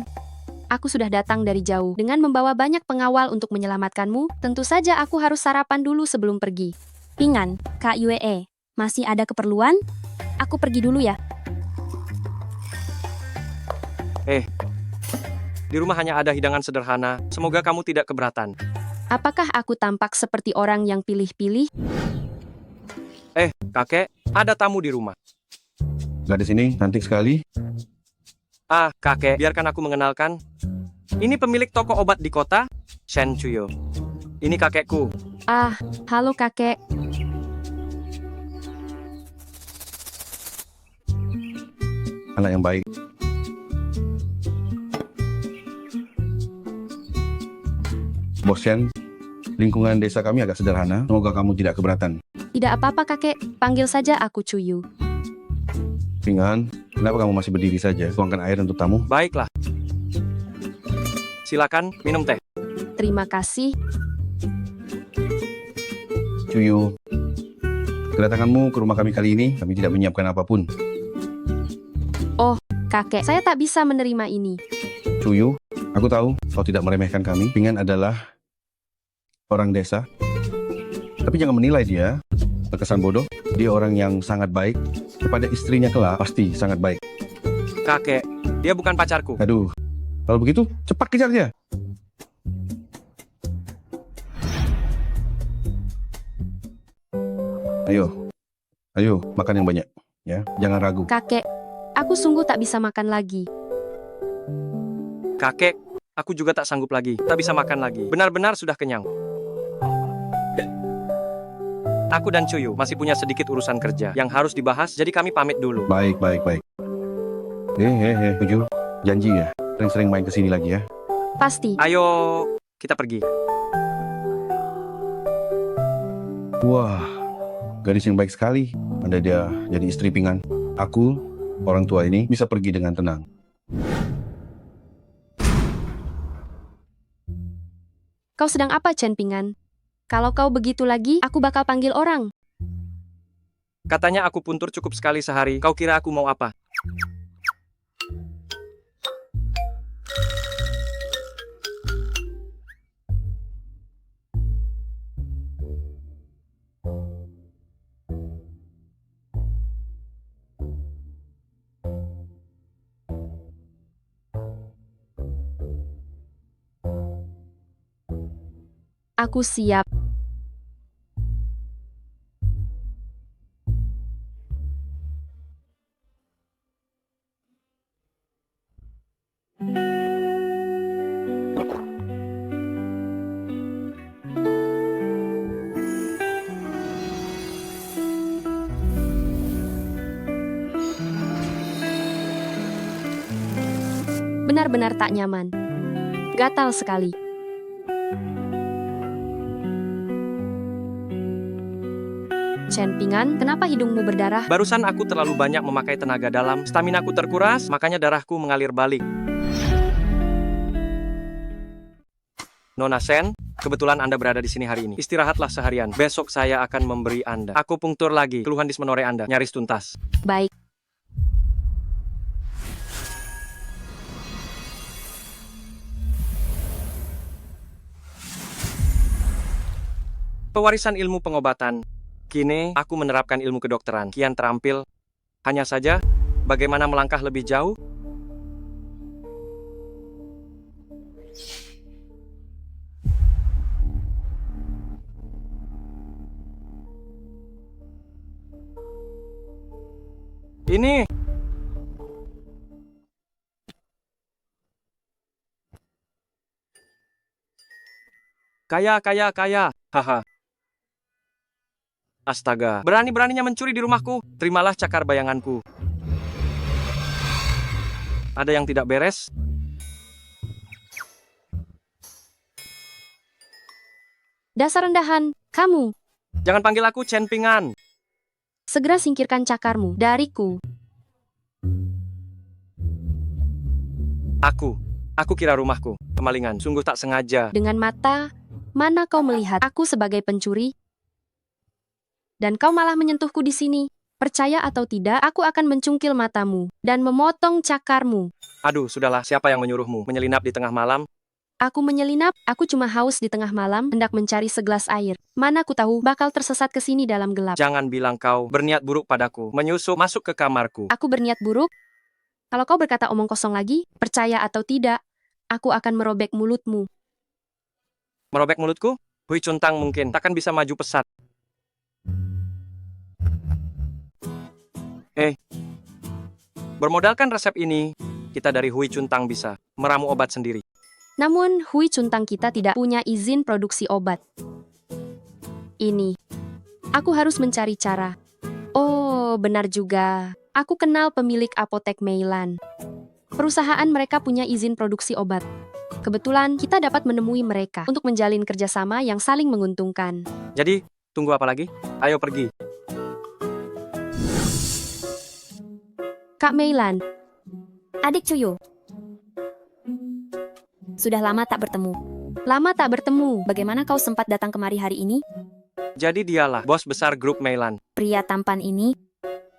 Aku sudah datang dari jauh dengan membawa banyak pengawal untuk menyelamatkanmu. Tentu saja aku harus sarapan dulu sebelum pergi. Pingan, Kak Yue, masih ada keperluan? Aku pergi dulu ya. Di rumah hanya ada hidangan sederhana. Semoga kamu tidak keberatan. Apakah aku tampak seperti orang yang pilih-pilih? Kakek, ada tamu di rumah. Gadis ini cantik sekali. Kakek, biarkan aku mengenalkan. Ini pemilik toko obat di kota, Shen Chuyo. Ini kakekku. Halo kakek. Anak yang baik. Bos Shen, lingkungan desa kami agak sederhana. Semoga kamu tidak keberatan. Tidak apa-apa kakek, panggil saja aku Chuyu. Pingan, kenapa kamu masih berdiri saja? Tuangkan air untuk tamu. Baiklah. Silakan, minum teh. Terima kasih. Cuyu, kedatanganmu ke rumah kami kali ini, kami tidak menyiapkan apapun. Oh, kakek, saya tak bisa menerima ini. Cuyu, aku tahu kau tidak meremehkan kami. Pingan adalah orang desa. Tapi jangan menilai dia. Terkesan bodoh. Dia orang yang sangat baik. Kepada istrinya kelak, pasti sangat baik. Kakek, dia bukan pacarku. Aduh, kalau begitu, cepat kejar dia. Ayo, makan yang banyak. Ya, jangan ragu. Kakek, aku sungguh tak bisa makan lagi. Kakek, aku juga tak sanggup lagi. Tak bisa makan lagi. Benar-benar sudah kenyang. Aku dan Cuyu masih punya sedikit urusan kerja yang harus dibahas, jadi kami pamit dulu. Baik. Cuyu, janji ya, sering-sering main kesini lagi ya. Pasti. Ayo, kita pergi. Wah, gadis yang baik sekali. Anda dia jadi istri Pingan. Aku, orang tua ini, bisa pergi dengan tenang. Kau sedang apa, Chen Pingan? Kalau kau begitu lagi, aku bakal panggil orang. Katanya aku puntur cukup sekali sehari. Kau kira aku mau apa? Aku siap. Benar-benar tak nyaman. Gatal sekali. Chen Pingan, kenapa hidungmu berdarah? Barusan aku terlalu banyak memakai tenaga dalam. Staminaku terkuras, makanya darahku mengalir balik. Nona Shen, kebetulan Anda berada di sini hari ini. Istirahatlah seharian. Besok saya akan memberi Anda akupunktur lagi. Keluhan dismenore Anda nyaris tuntas. Baik. Pewarisan ilmu pengobatan. Kini, aku menerapkan ilmu kedokteran. Kian terampil. Hanya saja, bagaimana melangkah lebih jauh? Ini. Kaya. Haha. Astaga, berani-beraninya mencuri di rumahku. Terimalah cakar bayanganku. Ada yang tidak beres? Dasar rendahan, kamu. Jangan panggil aku Chen Pingan. Segera singkirkan cakarmu dariku. Aku kira rumahku. Kemalingan, sungguh tak sengaja. Dengan mata, mana kau melihat aku sebagai pencuri? Dan kau malah menyentuhku di sini. Percaya atau tidak, aku akan mencungkil matamu dan memotong cakarmu. Aduh, sudahlah, siapa yang menyuruhmu menyelinap di tengah malam? Aku menyelinap, aku cuma haus di tengah malam, hendak mencari segelas air. Mana ku tahu bakal tersesat ke sini dalam gelap. Jangan bilang kau berniat buruk padaku, menyusup masuk ke kamarku. Aku berniat buruk? Kalau kau berkata omong kosong lagi, percaya atau tidak, aku akan merobek mulutmu. Merobek mulutku? Hui Cuntang mungkin takkan bisa maju pesat. Bermodalkan resep ini, kita dari Hui Cuntang bisa meramu obat sendiri. Namun, Hui Cuntang kita tidak punya izin produksi obat. Ini, aku harus mencari cara. Oh, benar juga. Aku kenal pemilik apotek Meilan. Perusahaan mereka punya izin produksi obat. Kebetulan, kita dapat menemui mereka untuk menjalin kerjasama yang saling menguntungkan. Jadi, tunggu apa lagi? Ayo pergi. Kak Meilan, Adik Cuyo. Sudah lama tak bertemu. Lama tak bertemu. Bagaimana kau sempat datang kemari hari ini? Jadi dialah bos besar grup Meilan. Pria tampan ini,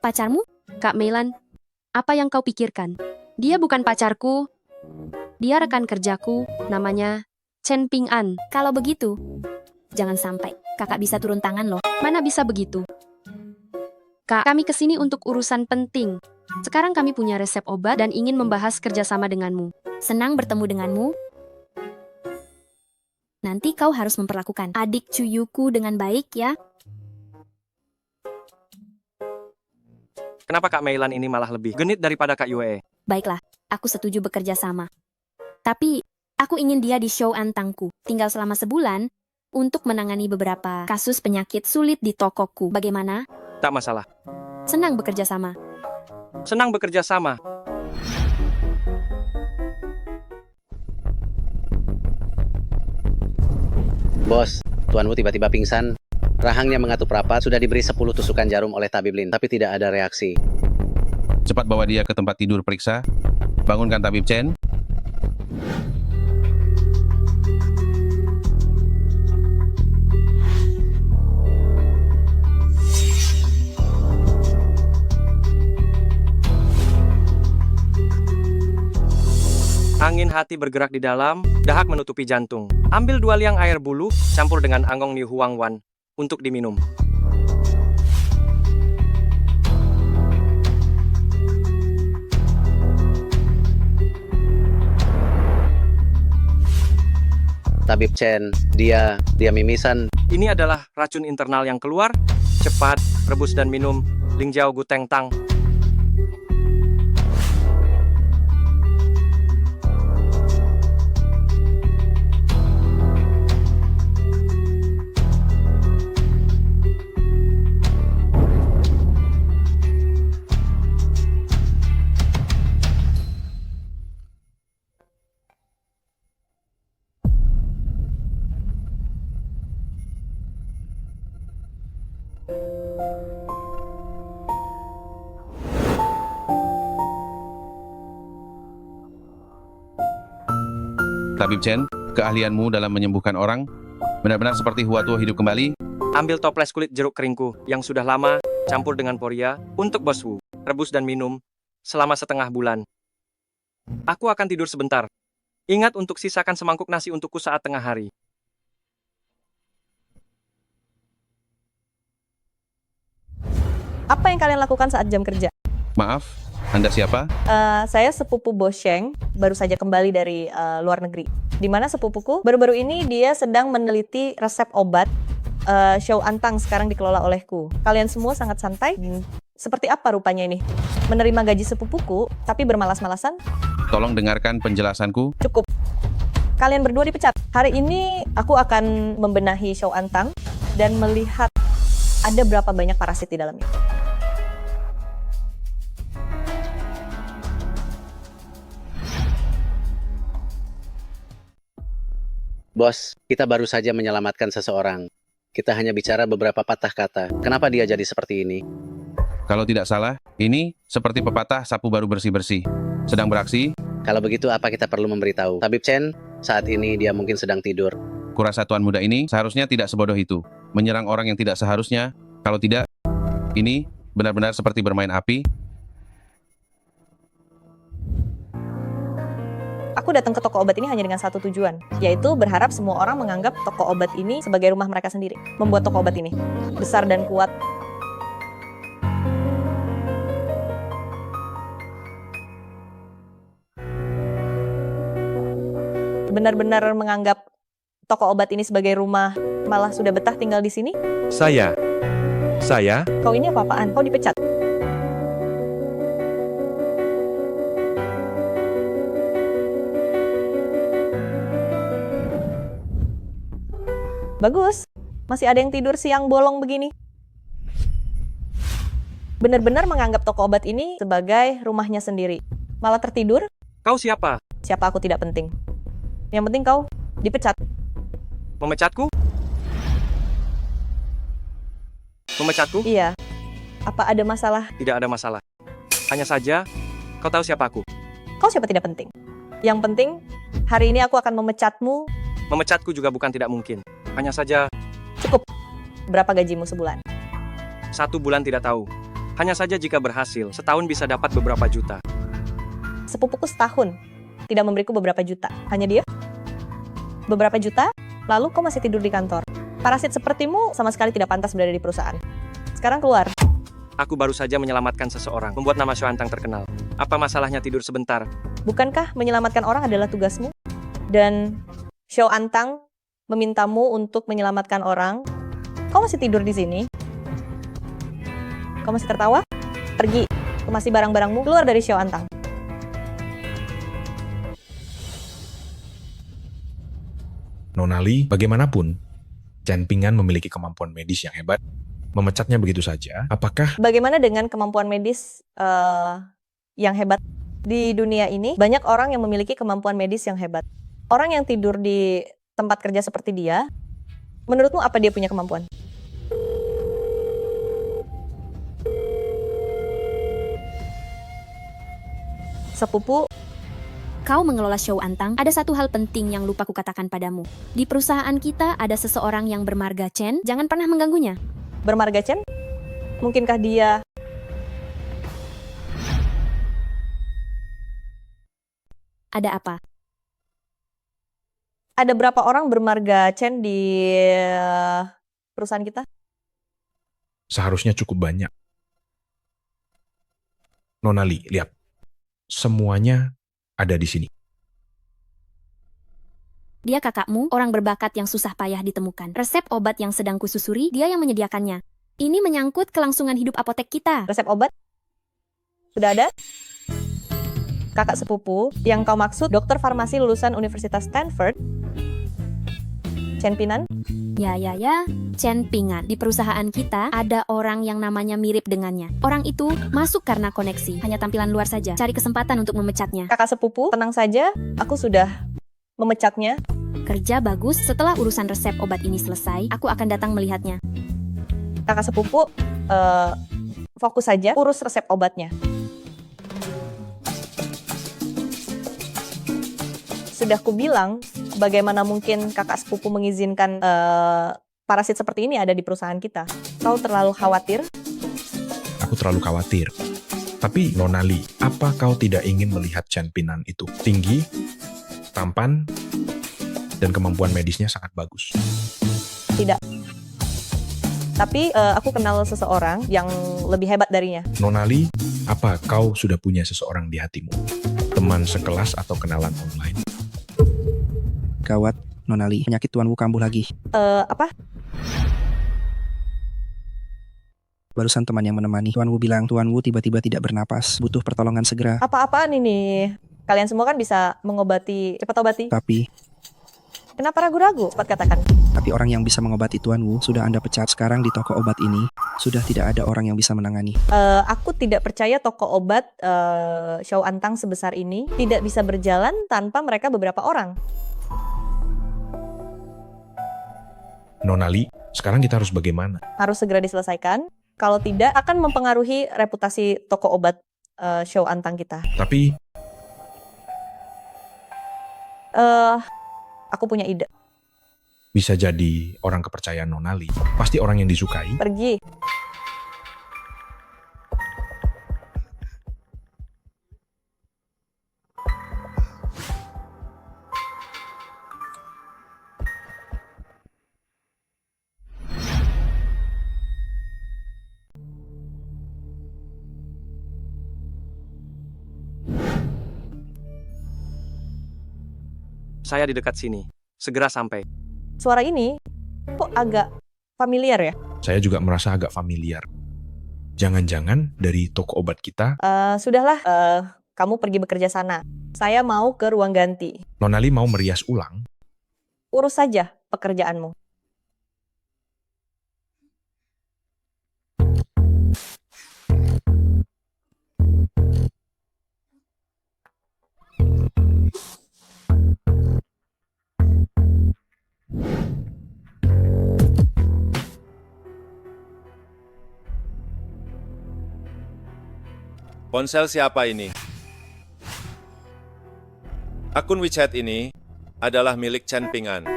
pacarmu? Kak Meilan, apa yang kau pikirkan? Dia bukan pacarku. Dia rekan kerjaku, namanya Chen Ping An. Kalau begitu, jangan sampai kakak bisa turun tangan loh. Mana bisa begitu? Kak, kami kesini untuk urusan penting. Sekarang kami punya resep obat dan ingin membahas kerjasama denganmu. Senang bertemu denganmu. Nanti kau harus memperlakukan adik Cuyuku dengan baik ya. Kenapa Kak Meilan ini malah lebih genit daripada Kak Yue? Baiklah, aku setuju bekerja sama. Tapi, aku ingin dia di show antangku. Tinggal selama sebulan untuk menangani beberapa kasus penyakit sulit di tokoku. Bagaimana? Tak masalah. Senang bekerja sama. Senang bekerja sama. Bos, tuanmu tiba-tiba pingsan. Rahangnya mengatup rapat, sudah diberi 10 tusukan jarum oleh tabib Lin, tapi tidak ada reaksi. Cepat bawa dia ke tempat tidur periksa. Bangunkan tabib Chen. Angin hati bergerak di dalam, dahak menutupi jantung. Ambil 2 liang air bulu, campur dengan Angong Ni Huang Wan, untuk diminum. Tabib Chen, dia mimisan. Ini adalah racun internal yang keluar. Cepat, rebus dan minum. Lingjiao Guteng Tang. Tabib Chen, keahlianmu dalam menyembuhkan orang benar-benar seperti Hua Tuo hidup kembali. Ambil toples kulit jeruk keringku yang sudah lama, campur dengan poria, untuk Bos Wu. Rebus dan minum selama setengah bulan. Aku akan tidur sebentar. Ingat untuk sisakan semangkuk nasi untukku saat tengah hari. Apa yang kalian lakukan saat jam kerja? Maaf, Anda siapa? Saya sepupu Bos Sheng, baru saja kembali dari luar negeri. Di mana sepupuku baru-baru ini dia sedang meneliti resep obat. Show antang sekarang dikelola olehku. Kalian semua sangat santai. Seperti apa rupanya ini? Menerima gaji sepupuku, tapi bermalas-malasan? Tolong dengarkan penjelasanku. Cukup. Kalian berdua dipecat. Hari ini aku akan membenahi show antang dan melihat ada berapa banyak parasit di dalamnya. Bos, kita baru saja menyelamatkan seseorang. Kita hanya bicara beberapa patah kata. Kenapa dia jadi seperti ini? Kalau tidak salah, ini seperti pepatah sapu baru bersih-bersih. Sedang beraksi? Kalau begitu apa kita perlu memberitahu? Tabib Chen, saat ini dia mungkin sedang tidur. Kurasa tuan muda ini seharusnya tidak sebodoh itu. Menyerang orang yang tidak seharusnya Kalau tidak, ini benar-benar seperti bermain api. Aku datang ke toko obat ini hanya dengan satu tujuan, yaitu berharap semua orang menganggap toko obat ini sebagai rumah mereka sendiri. Membuat toko obat ini besar dan kuat. Benar-benar menganggap toko obat ini sebagai rumah, malah sudah betah tinggal di sini? Saya. Kau ini apa-apaan? Kau dipecat. Bagus. Masih ada yang tidur siang bolong begini. Benar-benar menganggap toko obat ini sebagai rumahnya sendiri. Malah tertidur? Kau siapa? Siapa aku tidak penting. Yang penting kau dipecat. Memecatku? Memecatku? Iya. Apa ada masalah? Tidak ada masalah. Hanya saja, kau tahu siapa aku. Kau siapa tidak penting. Yang penting, hari ini aku akan memecatmu. Memecatku juga bukan tidak mungkin. Hanya saja, Cukup. Berapa gajimu sebulan? 1 bulan tidak tahu. Hanya saja jika berhasil, setahun bisa dapat beberapa juta. Sepupuku setahun tidak memberiku beberapa juta. Hanya dia? Beberapa juta? Lalu kau masih tidur di kantor. Parasit sepertimu sama sekali tidak pantas berada di perusahaan. Sekarang keluar. Aku baru saja menyelamatkan seseorang, membuat nama Xiao Antang terkenal. Apa masalahnya tidur sebentar? Bukankah menyelamatkan orang adalah tugasmu? Dan Xiao Antang memintamu untuk menyelamatkan orang. Kau masih tidur di sini? Kau masih tertawa? Pergi. Kemasi barang-barangmu, keluar dari Xiao Antang. Nona Li, bagaimanapun, Chen Ping'an memiliki kemampuan medis yang hebat. Memecatnya begitu saja, apakah Bagaimana dengan kemampuan medis yang hebat? Di dunia ini, banyak orang yang memiliki kemampuan medis yang hebat. Orang yang tidur di tempat kerja seperti dia, menurutmu apa dia punya kemampuan? Sepupu, Kau mengelola Xiao Antang, ada satu hal penting yang lupa kukatakan padamu. Di perusahaan kita ada seseorang yang bermarga Chen, jangan pernah mengganggunya. bermarga Chen? Mungkinkah dia Ada apa? ada berapa orang bermarga Chen di perusahaan kita? seharusnya cukup banyak? Nona Li, lihat. Semuanya ada di sini. Dia kakakmu, orang berbakat yang susah payah ditemukan. Resep obat yang sedang kususuri, dia yang menyediakannya. Ini menyangkut kelangsungan hidup apotek kita. Resep obat? Sudah ada? Kakak sepupu, yang kau maksud dokter farmasi lulusan Universitas Stanford? Chen Ping'an? Ya, Chen Ping'an. Di perusahaan kita ada orang yang namanya mirip dengannya. Orang itu masuk karena koneksi, hanya tampilan luar saja. Cari kesempatan untuk memecatnya. Kakak sepupu, tenang saja, aku sudah memecatnya. Kerja bagus, setelah urusan resep obat ini selesai, aku akan datang melihatnya. Kakak sepupu, fokus saja urus resep obatnya. Sudah kubilang, bagaimana mungkin kakak sepupu mengizinkan parasit seperti ini ada di perusahaan kita? Kau terlalu khawatir? Aku terlalu khawatir. Tapi Nona Li, apa kau tidak ingin melihat Chen Ping'an itu? Tinggi, tampan, dan kemampuan medisnya sangat bagus. Tidak. Tapi aku kenal seseorang yang lebih hebat darinya. Nona Li, apa kau sudah punya seseorang di hatimu? Teman sekelas atau kenalan online? Gawat, Nona Li. Penyakit tuanku kambuh lagi. Apa? Barusan teman yang menemani. Tuanku bilang tuanku tiba-tiba tidak bernapas. Butuh pertolongan segera. Apa-apaan ini? Kalian semua kan bisa mengobati, cepat obati. Tapi Kenapa ragu-ragu? Cepat katakan. Tapi orang yang bisa mengobati tuanku sudah Anda pecat. Sekarang di toko obat ini sudah tidak ada orang yang bisa menangani. Aku tidak percaya toko obat Xiao Antang sebesar ini tidak bisa berjalan tanpa mereka beberapa orang. Nona Li, sekarang kita harus bagaimana? Harus segera diselesaikan. Kalau tidak, akan mempengaruhi reputasi toko obat Xiao Antang kita. Tapi aku punya ide. bisa jadi orang kepercayaan Nona Li. Pasti orang yang disukai. Pergi. Saya di dekat sini. Segera sampai. Suara ini kok agak familiar ya? Saya juga merasa agak familiar. Jangan-jangan dari toko obat kita, Sudahlah, kamu pergi bekerja sana. Saya mau ke ruang ganti. Nonali mau merias ulang. Urus saja pekerjaanmu. Ponsel siapa ini? Akun WeChat ini adalah milik Chen Pingan.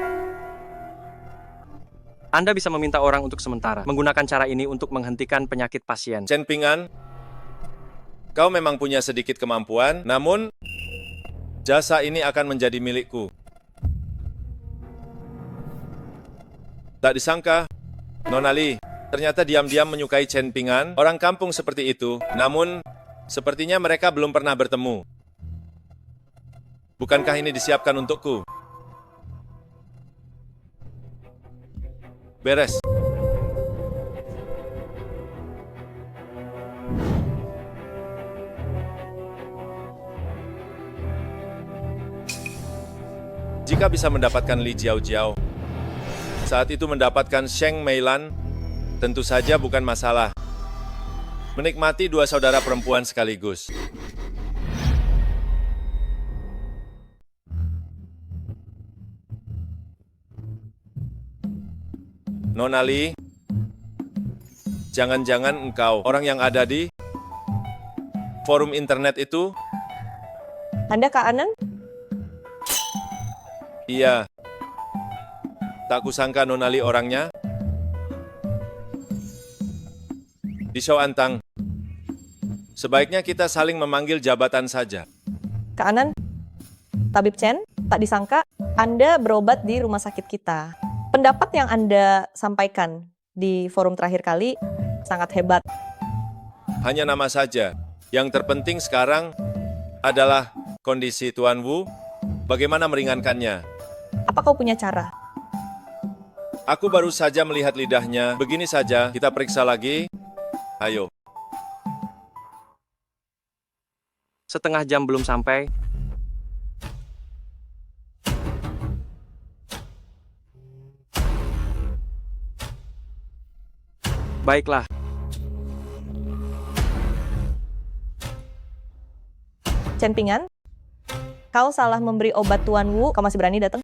Anda bisa meminta orang untuk sementara menggunakan cara ini untuk menghentikan penyakit pasien. Chen Pingan, kau memang punya sedikit kemampuan, namun jasa ini akan menjadi milikku. Tak disangka, Nonali ternyata diam-diam menyukai Chen Pingan, orang kampung seperti itu. Namun, sepertinya mereka belum pernah bertemu. Bukankah ini disiapkan untukku? Beres. Jika bisa mendapatkan Li Jiao, saat itu mendapatkan Sheng Meilan, tentu saja bukan masalah. Menikmati dua saudara perempuan sekaligus. Nonali, jangan-jangan engkau orang yang ada di forum internet itu? Anda Kak Anan? Iya. Tak kusangka Nonali orangnya. Di Show Antang, sebaiknya kita saling memanggil jabatan saja. Kak Anan? Tabib Chen, tak disangka Anda berobat di rumah sakit kita. Pendapat yang Anda sampaikan di forum terakhir kali sangat hebat. Hanya nama saja. Yang terpenting sekarang adalah kondisi Tuan Wu. Bagaimana meringankannya? Apa kau punya cara? Aku baru saja melihat lidahnya. Begini saja, kita periksa lagi. Ayo. Setengah jam belum sampai. Baiklah. Chen Pingan, kau salah memberi obat Tuan Wu, kau masih berani datang?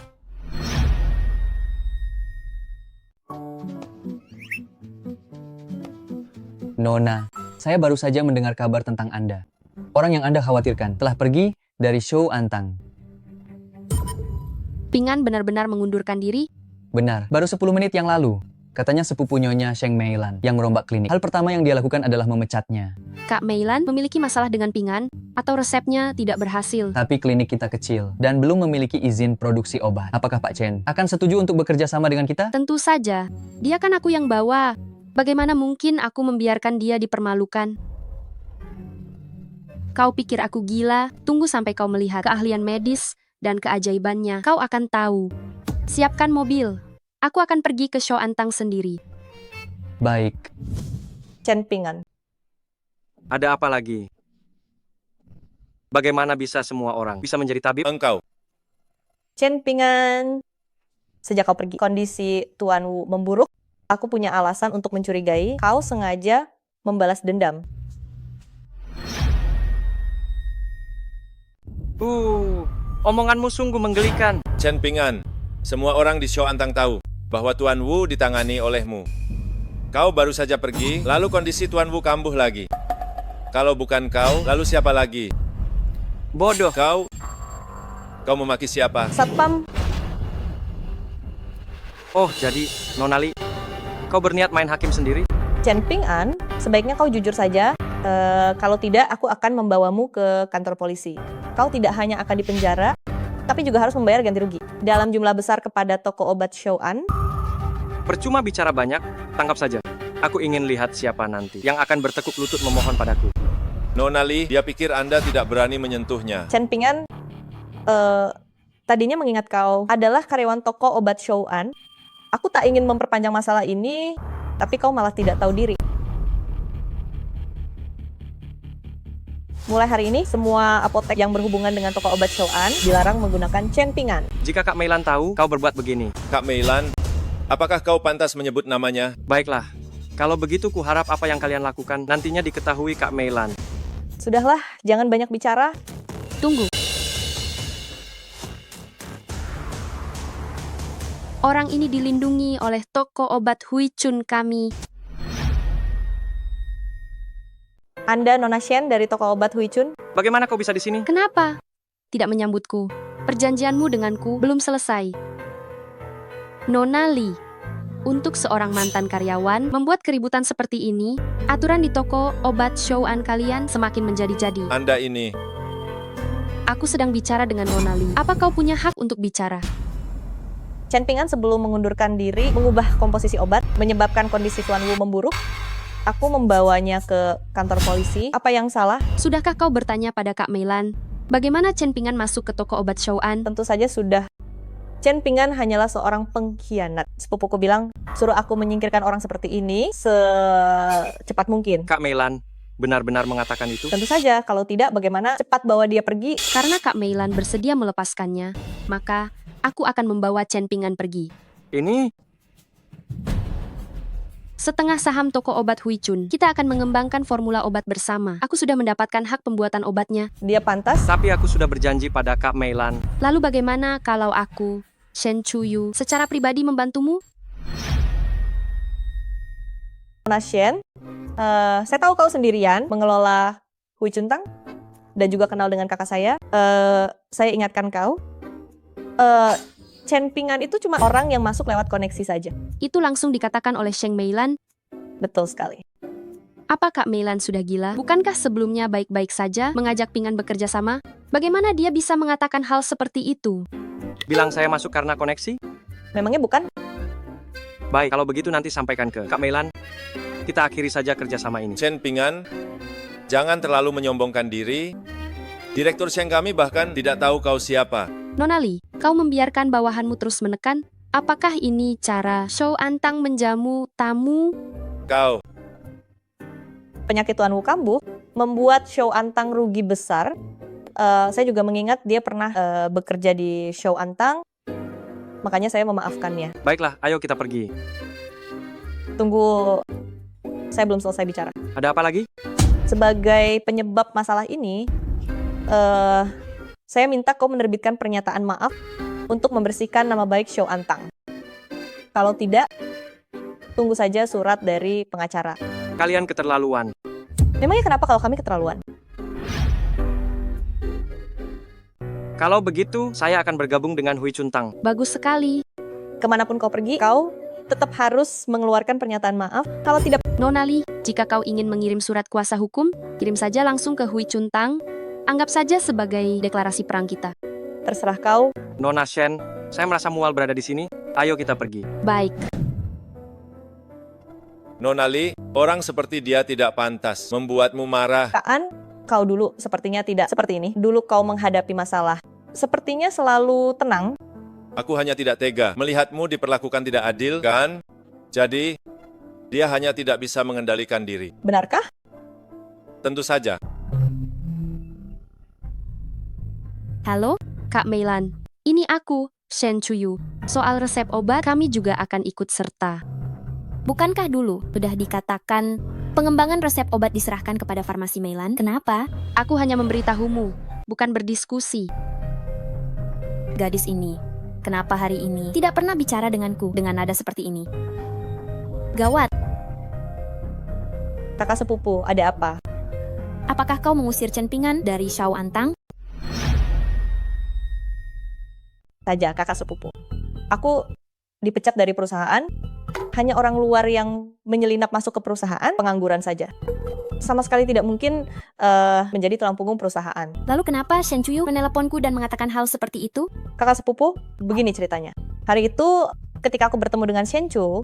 Nona, saya baru saja mendengar kabar tentang Anda. Orang yang Anda khawatirkan telah pergi dari Show Antang. Pingan benar-benar mengundurkan diri? Benar, baru 10 menit yang lalu. Katanya sepupu nyonya Sheng Meilan yang merombak klinik. Hal pertama yang dia lakukan adalah memecatnya. Kak Meilan memiliki masalah dengan Pingan atau resepnya tidak berhasil? Tapi klinik kita kecil dan belum memiliki izin produksi obat. Apakah Pak Chen akan setuju untuk bekerja sama dengan kita? Tentu saja. Dia kan aku yang bawa. Bagaimana mungkin aku membiarkan dia dipermalukan? Kau pikir aku gila? Tunggu sampai kau melihat keahlian medis dan keajaibannya. Kau akan tahu. Siapkan mobil. Aku akan pergi ke Show Antang sendiri. Baik. Chen Pingan. Ada apa lagi? Bagaimana bisa semua orang bisa menjadi tabib? Engkau. Chen Pingan. Sejak kau pergi, kondisi Tuan Wu memburuk. Aku punya alasan untuk mencurigai kau sengaja membalas dendam. Omonganmu sungguh menggelikan. Chen Pingan, semua orang di Show Antang tahu bahwa Tuan Wu ditangani olehmu. Kau baru saja pergi, lalu kondisi Tuan Wu kambuh lagi. Kalau bukan kau, lalu siapa lagi? Bodoh. Kau memaki siapa? Satpam. Oh, jadi Nonali, kau berniat main hakim sendiri? Chen Pingan, sebaiknya kau jujur saja. Kalau tidak, aku akan membawamu ke kantor polisi. Kau tidak hanya akan dipenjara, tapi juga harus membayar ganti rugi dalam jumlah besar kepada toko obat Show An. Percuma bicara banyak, tangkap saja. Aku ingin lihat siapa nanti yang akan bertekuk lutut memohon padaku. Nonali, dia pikir Anda tidak berani menyentuhnya. Chen Pingan, Tadinya mengingat kau adalah karyawan toko obat Shouan, aku tak ingin memperpanjang masalah ini, tapi kau malah tidak tahu diri. Mulai hari ini, semua apotek yang berhubungan dengan toko obat Shouan dilarang menggunakan Chen Pingan. Jika Kak Meilan tahu, kau berbuat begini. Kak Meilan, apakah kau pantas menyebut namanya? Baiklah, kalau begitu kuharap apa yang kalian lakukan nantinya diketahui Kak Meilan. Sudahlah, jangan banyak bicara. Tunggu. Orang ini dilindungi oleh toko obat Huichun kami. Anda Nona Shen dari toko obat Huichun? Bagaimana kau bisa di sini? Kenapa? Tidak menyambutku. Perjanjianmu denganku belum selesai. Nona Li, untuk seorang mantan karyawan membuat keributan seperti ini, aturan di toko obat Shouan kalian semakin menjadi-jadi. Anda ini. Aku sedang bicara dengan Nona Li. Apa kau punya hak untuk bicara? Chen Pingan sebelum mengundurkan diri mengubah komposisi obat, menyebabkan kondisi Tuan Wu memburuk. Aku membawanya ke kantor polisi. Apa yang salah? Sudahkah kau bertanya pada Kak Meilan, bagaimana Chen Pingan masuk ke toko obat Shouan? Tentu saja sudah. Chen Pingan hanyalah seorang pengkhianat. Sepupuku bilang, suruh aku menyingkirkan orang seperti ini secepat mungkin. Kak Meilan benar-benar mengatakan itu? Tentu saja, kalau tidak bagaimana cepat bawa dia pergi? Karena Kak Meilan bersedia melepaskannya, maka aku akan membawa Chen Pingan pergi. Ini setengah saham toko obat Huichun. Kita akan mengembangkan formula obat bersama. Aku sudah mendapatkan hak pembuatan obatnya. Dia pantas? Tapi aku sudah berjanji pada Kak Meilan. Lalu bagaimana kalau aku, Shen Chuyu, secara pribadi membantumu? Nona Shen, saya tahu kau sendirian mengelola Huichun Tang dan juga kenal dengan kakak saya. Saya ingatkan kau, Chen Pingan itu cuma orang yang masuk lewat koneksi saja. Itu langsung dikatakan oleh Sheng Meilan. Betul sekali. Apa Kak Meilan sudah gila? Bukankah sebelumnya baik-baik saja mengajak Pingan bekerja sama? Bagaimana dia bisa mengatakan hal seperti itu? Bilang saya masuk karena koneksi? Memangnya bukan? Baik, kalau begitu nanti sampaikan ke Kak Meilan. Kita akhiri saja kerjasama ini. Chen Pingan, jangan terlalu menyombongkan diri. Direktur Sheng kami bahkan tidak tahu kau siapa. Nona Li, kau membiarkan bawahanmu terus menekan? Apakah ini cara Shou Antang menjamu tamu? Kau. Penyakit Tuan Wu kambuh membuat Shou Antang rugi besar. Saya juga mengingat dia pernah bekerja di Shou Antang, makanya saya memaafkannya. Baiklah, ayo kita pergi. Tunggu, saya belum selesai bicara. Ada apa lagi? Sebagai penyebab masalah ini, saya minta kau menerbitkan pernyataan maaf untuk membersihkan nama baik Shou Antang. Kalau tidak, tunggu saja surat dari pengacara. Kalian keterlaluan. Memangnya kenapa kalau kami keterlaluan? Kalau begitu, saya akan bergabung dengan Huichun Tang. Bagus sekali. Kemanapun kau pergi, kau tetap harus mengeluarkan pernyataan maaf. Kalau tidak, Nona Li, jika kau ingin mengirim surat kuasa hukum, kirim saja langsung ke Huichun Tang. Anggap saja sebagai deklarasi perang kita. Terserah kau. Nona Shen, saya merasa mual berada di sini. Ayo kita pergi. Baik. Nona Li, orang seperti dia tidak pantas membuatmu marah. Kaan, kau dulu sepertinya tidak seperti ini. Dulu kau menghadapi masalah. Sepertinya selalu tenang. Aku hanya tidak tega melihatmu diperlakukan tidak adil, kan? Jadi, dia hanya tidak bisa mengendalikan diri. Benarkah? Tentu saja. Halo, Kak Meilan. Ini aku, Shen Chuyu. Soal resep obat, kami juga akan ikut serta. Bukankah dulu sudah dikatakan pengembangan resep obat diserahkan kepada farmasi Meilan? Kenapa? Aku hanya memberitahumu, bukan berdiskusi. Gadis ini, kenapa hari ini tidak pernah bicara denganku dengan nada seperti ini? Gawat. Kakak sepupu, ada apa? Apakah kau mengusir Chen Pingan dari Shou Antang? Saja, kakak sepupu. Aku dipecat dari perusahaan, hanya orang luar yang menyelinap masuk ke perusahaan, pengangguran saja. Sama sekali tidak mungkin menjadi tulang punggung perusahaan. Lalu kenapa Shen Chuyu meneleponku dan mengatakan hal seperti itu? Kakak sepupu, begini ceritanya. Hari itu, ketika aku bertemu dengan Shen Chu,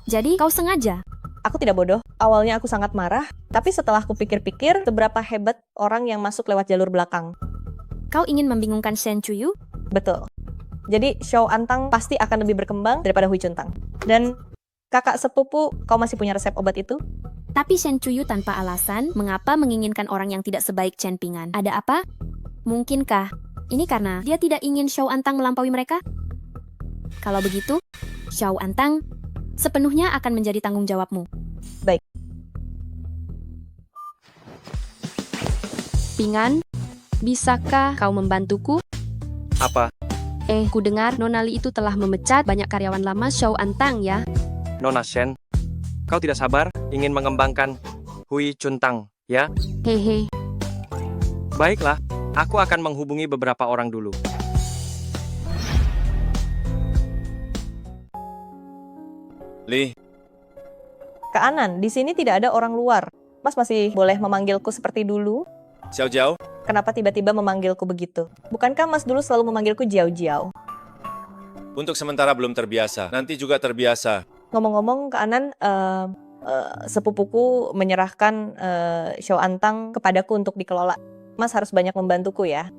jadi kau sengaja? Aku tidak bodoh. Awalnya aku sangat marah, tapi setelah aku pikir-pikir, seberapa hebat orang yang masuk lewat jalur belakang. Kau ingin membingungkan Shen Chuyu? Betul. Jadi Xiao Antang pasti akan lebih berkembang daripada Hui Chuntang. Dan kakak sepupu, kau masih punya resep obat itu? Tapi Shen Chuyu tanpa alasan, mengapa menginginkan orang yang tidak sebaik Chen Pingan? Ada apa? Mungkinkah ini karena dia tidak ingin Xiao Antang melampaui mereka? Kalau begitu, Xiao Antang sepenuhnya akan menjadi tanggung jawabmu. Baik. Pingan, bisakah kau membantuku? Apa? Ku dengar Nona Li itu telah memecat banyak karyawan lama Xiao Antang ya. Nona Shen, kau tidak sabar ingin mengembangkan Hui Chuntang, ya? Hehe. Baiklah, aku akan menghubungi beberapa orang dulu. Li, Kak Anan, di sini tidak ada orang luar. Mas masih boleh memanggilku seperti dulu? Xiao Jiao, Kenapa tiba-tiba memanggilku begitu? Bukankah Mas dulu selalu memanggilku Jiao Jiao? untuk sementara belum terbiasa, nanti juga terbiasa. Ngomong-ngomong, Kak Anan, sepupuku menyerahkan Xiao Antang kepadaku untuk dikelola. Mas harus banyak membantuku ya.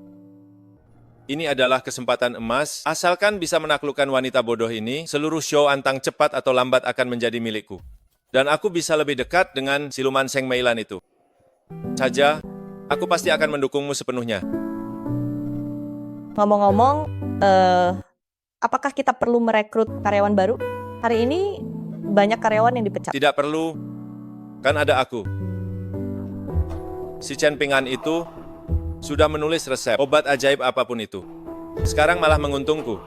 Ini adalah kesempatan emas, asalkan bisa menaklukkan wanita bodoh ini, seluruh Xiao Antang cepat atau lambat akan menjadi milikku. Dan aku bisa lebih dekat dengan siluman Sheng Meilan itu. Saja, aku pasti akan mendukungmu sepenuhnya. Ngomong-ngomong, apakah kita perlu merekrut karyawan baru? Hari ini banyak karyawan yang dipecat. Tidak perlu, kan ada aku. Si Chen Pingan itu sudah menulis resep obat ajaib apapun itu. Sekarang malah menguntungku.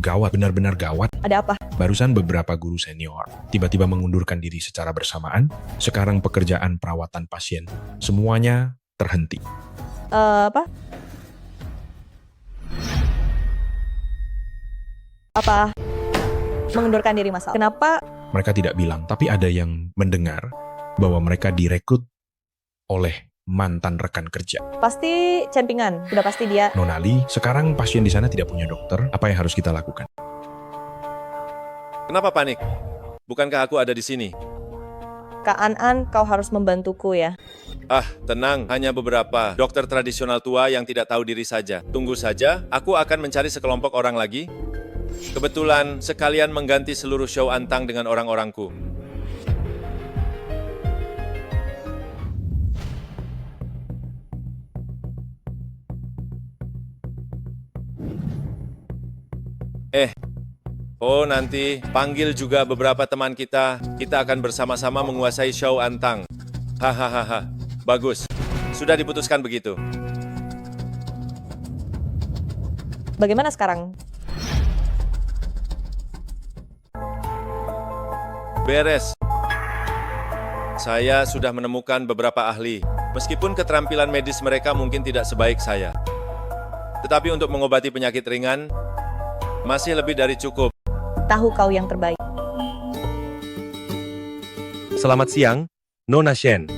Gawat, benar-benar gawat. Ada apa? Barusan beberapa guru senior tiba-tiba mengundurkan diri secara bersamaan. Sekarang pekerjaan perawatan pasien semuanya terhenti. Apa? Apa? Mengundurkan diri Mas Al. Kenapa? Mereka tidak bilang, tapi ada yang mendengar bahwa mereka direkrut oleh mantan rekan kerja. Pasti Chen Pingan. Sudah pasti dia. Nona Li, sekarang pasien di sana tidak punya dokter. Apa yang harus kita lakukan? Kenapa panik? Bukankah aku ada di sini? Kak An, kau harus membantuku ya. Ah, tenang, hanya beberapa dokter tradisional tua yang tidak tahu diri saja. Tunggu saja, aku akan mencari sekelompok orang lagi. Kebetulan sekalian mengganti seluruh Xiao Antang dengan orang-orangku. Oh nanti, panggil juga beberapa teman kita akan bersama-sama menguasai Xiao Antang. Hahaha, bagus. Sudah diputuskan begitu. Bagaimana sekarang? Beres. Saya sudah menemukan beberapa ahli. Meskipun keterampilan medis mereka mungkin tidak sebaik saya. Tetapi untuk mengobati penyakit ringan, masih lebih dari cukup. Tahu kau yang terbaik. Selamat siang, Nona Shen.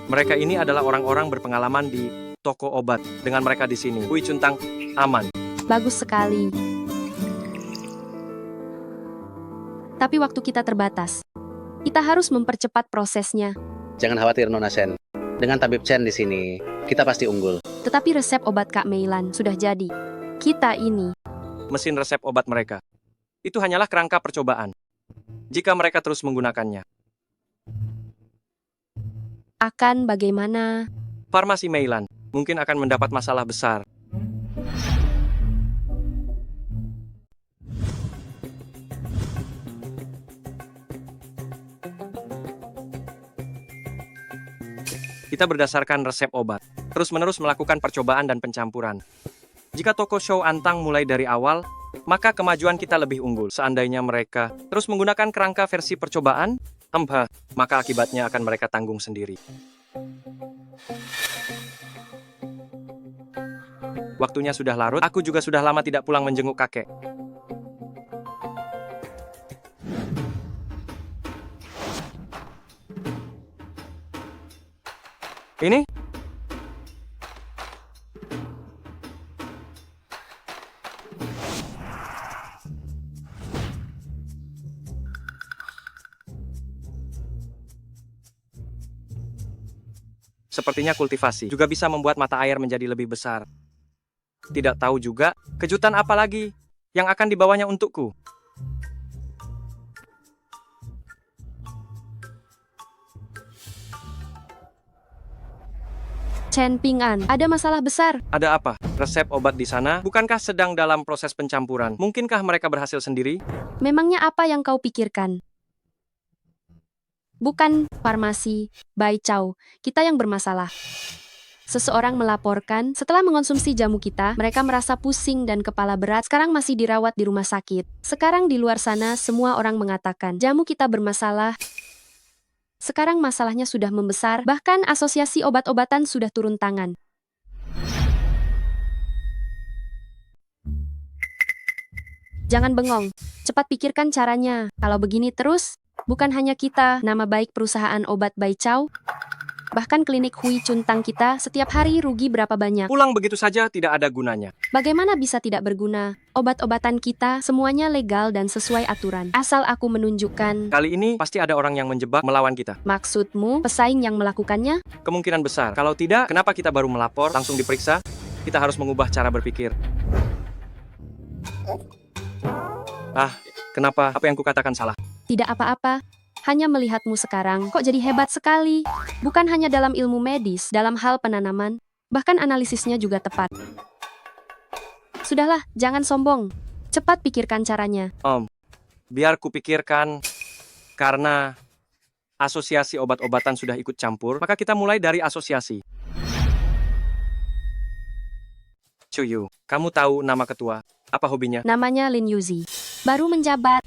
Mereka ini adalah orang-orang berpengalaman di toko obat. Dengan mereka di sini, Hui Chuntang aman. Bagus sekali. Tapi waktu kita terbatas. Kita harus mempercepat prosesnya. Jangan khawatir Nona Shen. Dengan Tabib Chen di sini, kita pasti unggul. Tetapi resep obat Kak Meilan sudah jadi. Kita ini Mesin resep obat mereka. Itu hanyalah kerangka percobaan. Jika mereka terus menggunakannya. akan bagaimana? Farmasi Meilan mungkin akan mendapat masalah besar. Kita berdasarkan resep obat, terus-menerus melakukan percobaan dan pencampuran. Jika toko Xiao Antang mulai dari awal, maka kemajuan kita lebih unggul. Seandainya mereka terus menggunakan kerangka versi percobaan, maka akibatnya akan mereka tanggung sendiri. Waktunya sudah larut, aku juga sudah lama tidak pulang menjenguk kakek. Ini? Sepertinya kultivasi juga bisa membuat mata air menjadi lebih besar. Tidak tahu juga kejutan apa lagi yang akan dibawanya untukku. Chen Ping'an, ada masalah besar. Ada apa? Resep obat di sana bukankah sedang dalam proses pencampuran? Mungkinkah mereka berhasil sendiri? Memangnya apa yang kau pikirkan? Bukan farmasi, Bai Chao, kita yang bermasalah. Seseorang melaporkan, setelah mengonsumsi jamu kita, mereka merasa pusing dan kepala berat, sekarang masih dirawat di rumah sakit. Sekarang di luar sana, semua orang mengatakan, jamu kita bermasalah. Sekarang masalahnya sudah membesar, bahkan asosiasi obat-obatan sudah turun tangan. Jangan bengong, cepat pikirkan caranya. Kalau begini terus, bukan hanya kita, nama baik perusahaan obat Bai Chao, bahkan klinik Hui Chuntang kita setiap hari rugi berapa banyak. Pulang begitu saja tidak ada gunanya. Bagaimana bisa tidak berguna? Obat-obatan kita semuanya legal dan sesuai aturan. Asal aku menunjukkan. Kali ini pasti ada orang yang menjebak melawan kita. Maksudmu, pesaing yang melakukannya? Kemungkinan besar. Kalau tidak, kenapa kita baru melapor, langsung diperiksa? Kita harus mengubah cara berpikir. Kenapa? Apa yang kukatakan salah? Tidak apa-apa. Hanya melihatmu sekarang, kok jadi hebat sekali. Bukan hanya dalam ilmu medis, dalam hal penanaman, bahkan analisisnya juga tepat. Sudahlah, jangan sombong. Cepat pikirkan caranya. Biar kupikirkan. Karena asosiasi obat-obatan sudah ikut campur, maka kita mulai dari asosiasi. Chuyu, kamu tahu nama ketua? Apa hobinya? Namanya Lin Yuzi. Baru menjabat.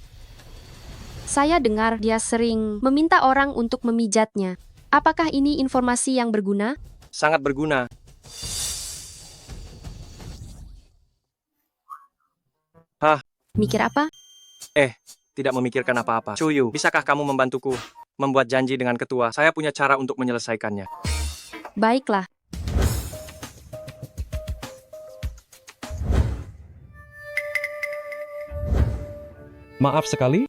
Saya dengar dia sering meminta orang untuk memijatnya. Apakah ini informasi yang berguna? Sangat berguna. Mikir apa? Tidak memikirkan apa-apa. Chuyu, bisakah kamu membantuku membuat janji dengan ketua? Saya punya cara untuk menyelesaikannya. Baiklah. Maaf sekali,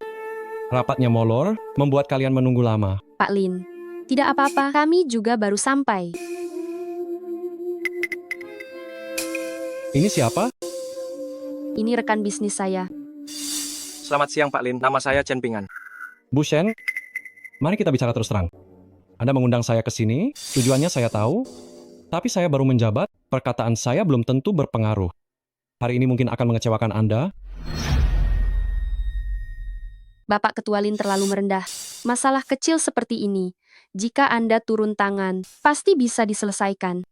rapatnya molor, membuat kalian menunggu lama. Pak Lin. Tidak apa-apa, kami juga baru sampai. Ini siapa? Ini rekan bisnis saya. Selamat siang Pak Lin, nama saya Chen Ping'an. Bu Shen, mari kita bicara terus terang. Anda mengundang saya ke sini, tujuannya saya tahu, tapi saya baru menjabat, perkataan saya belum tentu berpengaruh. Hari ini mungkin akan mengecewakan Anda. Bapak Ketua Lin terlalu merendah. Masalah kecil seperti ini, jika Anda turun tangan, pasti bisa diselesaikan.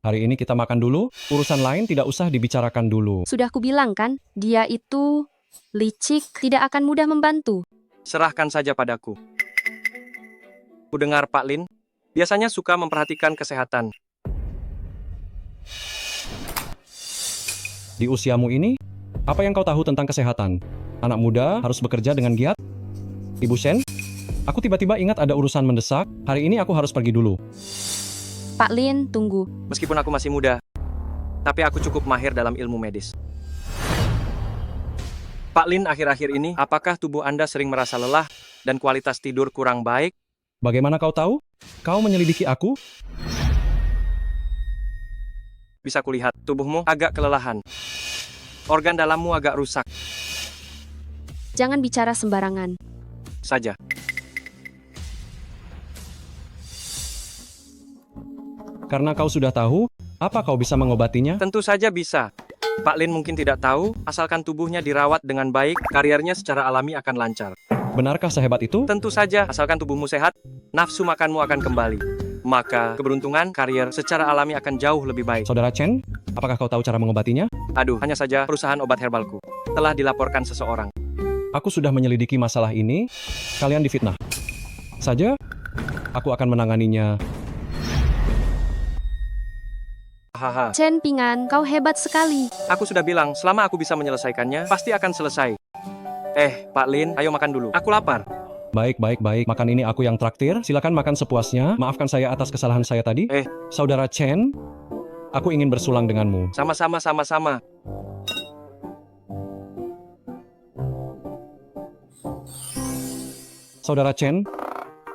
Hari ini kita makan dulu, urusan lain tidak usah dibicarakan dulu. Sudah kubilang kan, dia itu licik, tidak akan mudah membantu. Serahkan saja padaku. Kudengar Pak Lin, biasanya suka memperhatikan kesehatan. Di usiamu ini, apa yang kau tahu tentang kesehatan? Anak muda harus bekerja dengan giat. Ibu Shen, aku tiba-tiba ingat ada urusan mendesak. Hari ini aku harus pergi dulu. Pak Lin, tunggu. Meskipun aku masih muda, tapi aku cukup mahir dalam ilmu medis. Pak Lin, akhir-akhir ini, apakah tubuh Anda sering merasa lelah dan kualitas tidur kurang baik? Bagaimana kau tahu? Kau menyelidiki aku? Bisa kulihat, tubuhmu agak kelelahan. Organ dalammu agak rusak. Jangan bicara sembarangan. Saja. Karena kau sudah tahu, apa kau bisa mengobatinya? Tentu saja bisa. Pak Lin mungkin tidak tahu, asalkan tubuhnya dirawat dengan baik, karirnya secara alami akan lancar. Benarkah sehebat itu? Tentu saja, asalkan tubuhmu sehat, nafsu makanmu akan kembali. Maka, keberuntungan, karier secara alami akan jauh lebih baik. Saudara Chen, apakah kau tahu cara mengobatinya? Aduh, hanya saja perusahaan obat herbalku telah dilaporkan seseorang. Aku sudah menyelidiki masalah ini, kalian difitnah. Saja, aku akan menanganinya. Haha. Chen Ping'an, kau hebat sekali. Aku sudah bilang, selama aku bisa menyelesaikannya, pasti akan selesai. Pak Lin, ayo makan dulu. Aku lapar. Baik. Makan ini aku yang traktir. Silakan makan sepuasnya. Maafkan saya atas kesalahan saya tadi. Saudara Chen, aku ingin bersulang denganmu. Sama-sama. Saudara Chen,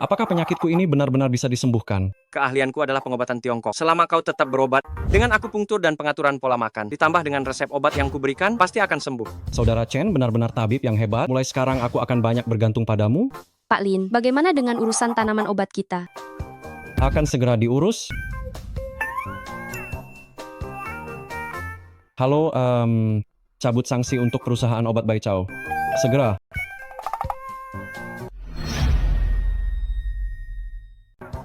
apakah penyakitku ini benar-benar bisa disembuhkan? Keahlianku adalah pengobatan Tiongkok. Selama kau tetap berobat dengan akupunktur dan pengaturan pola makan, ditambah dengan resep obat yang kuberikan, pasti akan sembuh. Saudara Chen benar-benar tabib yang hebat. Mulai sekarang aku akan banyak bergantung padamu. Pak Lin, bagaimana dengan urusan tanaman obat kita? Akan segera diurus. Halo, cabut sanksi untuk perusahaan obat Bai Chao. Segera.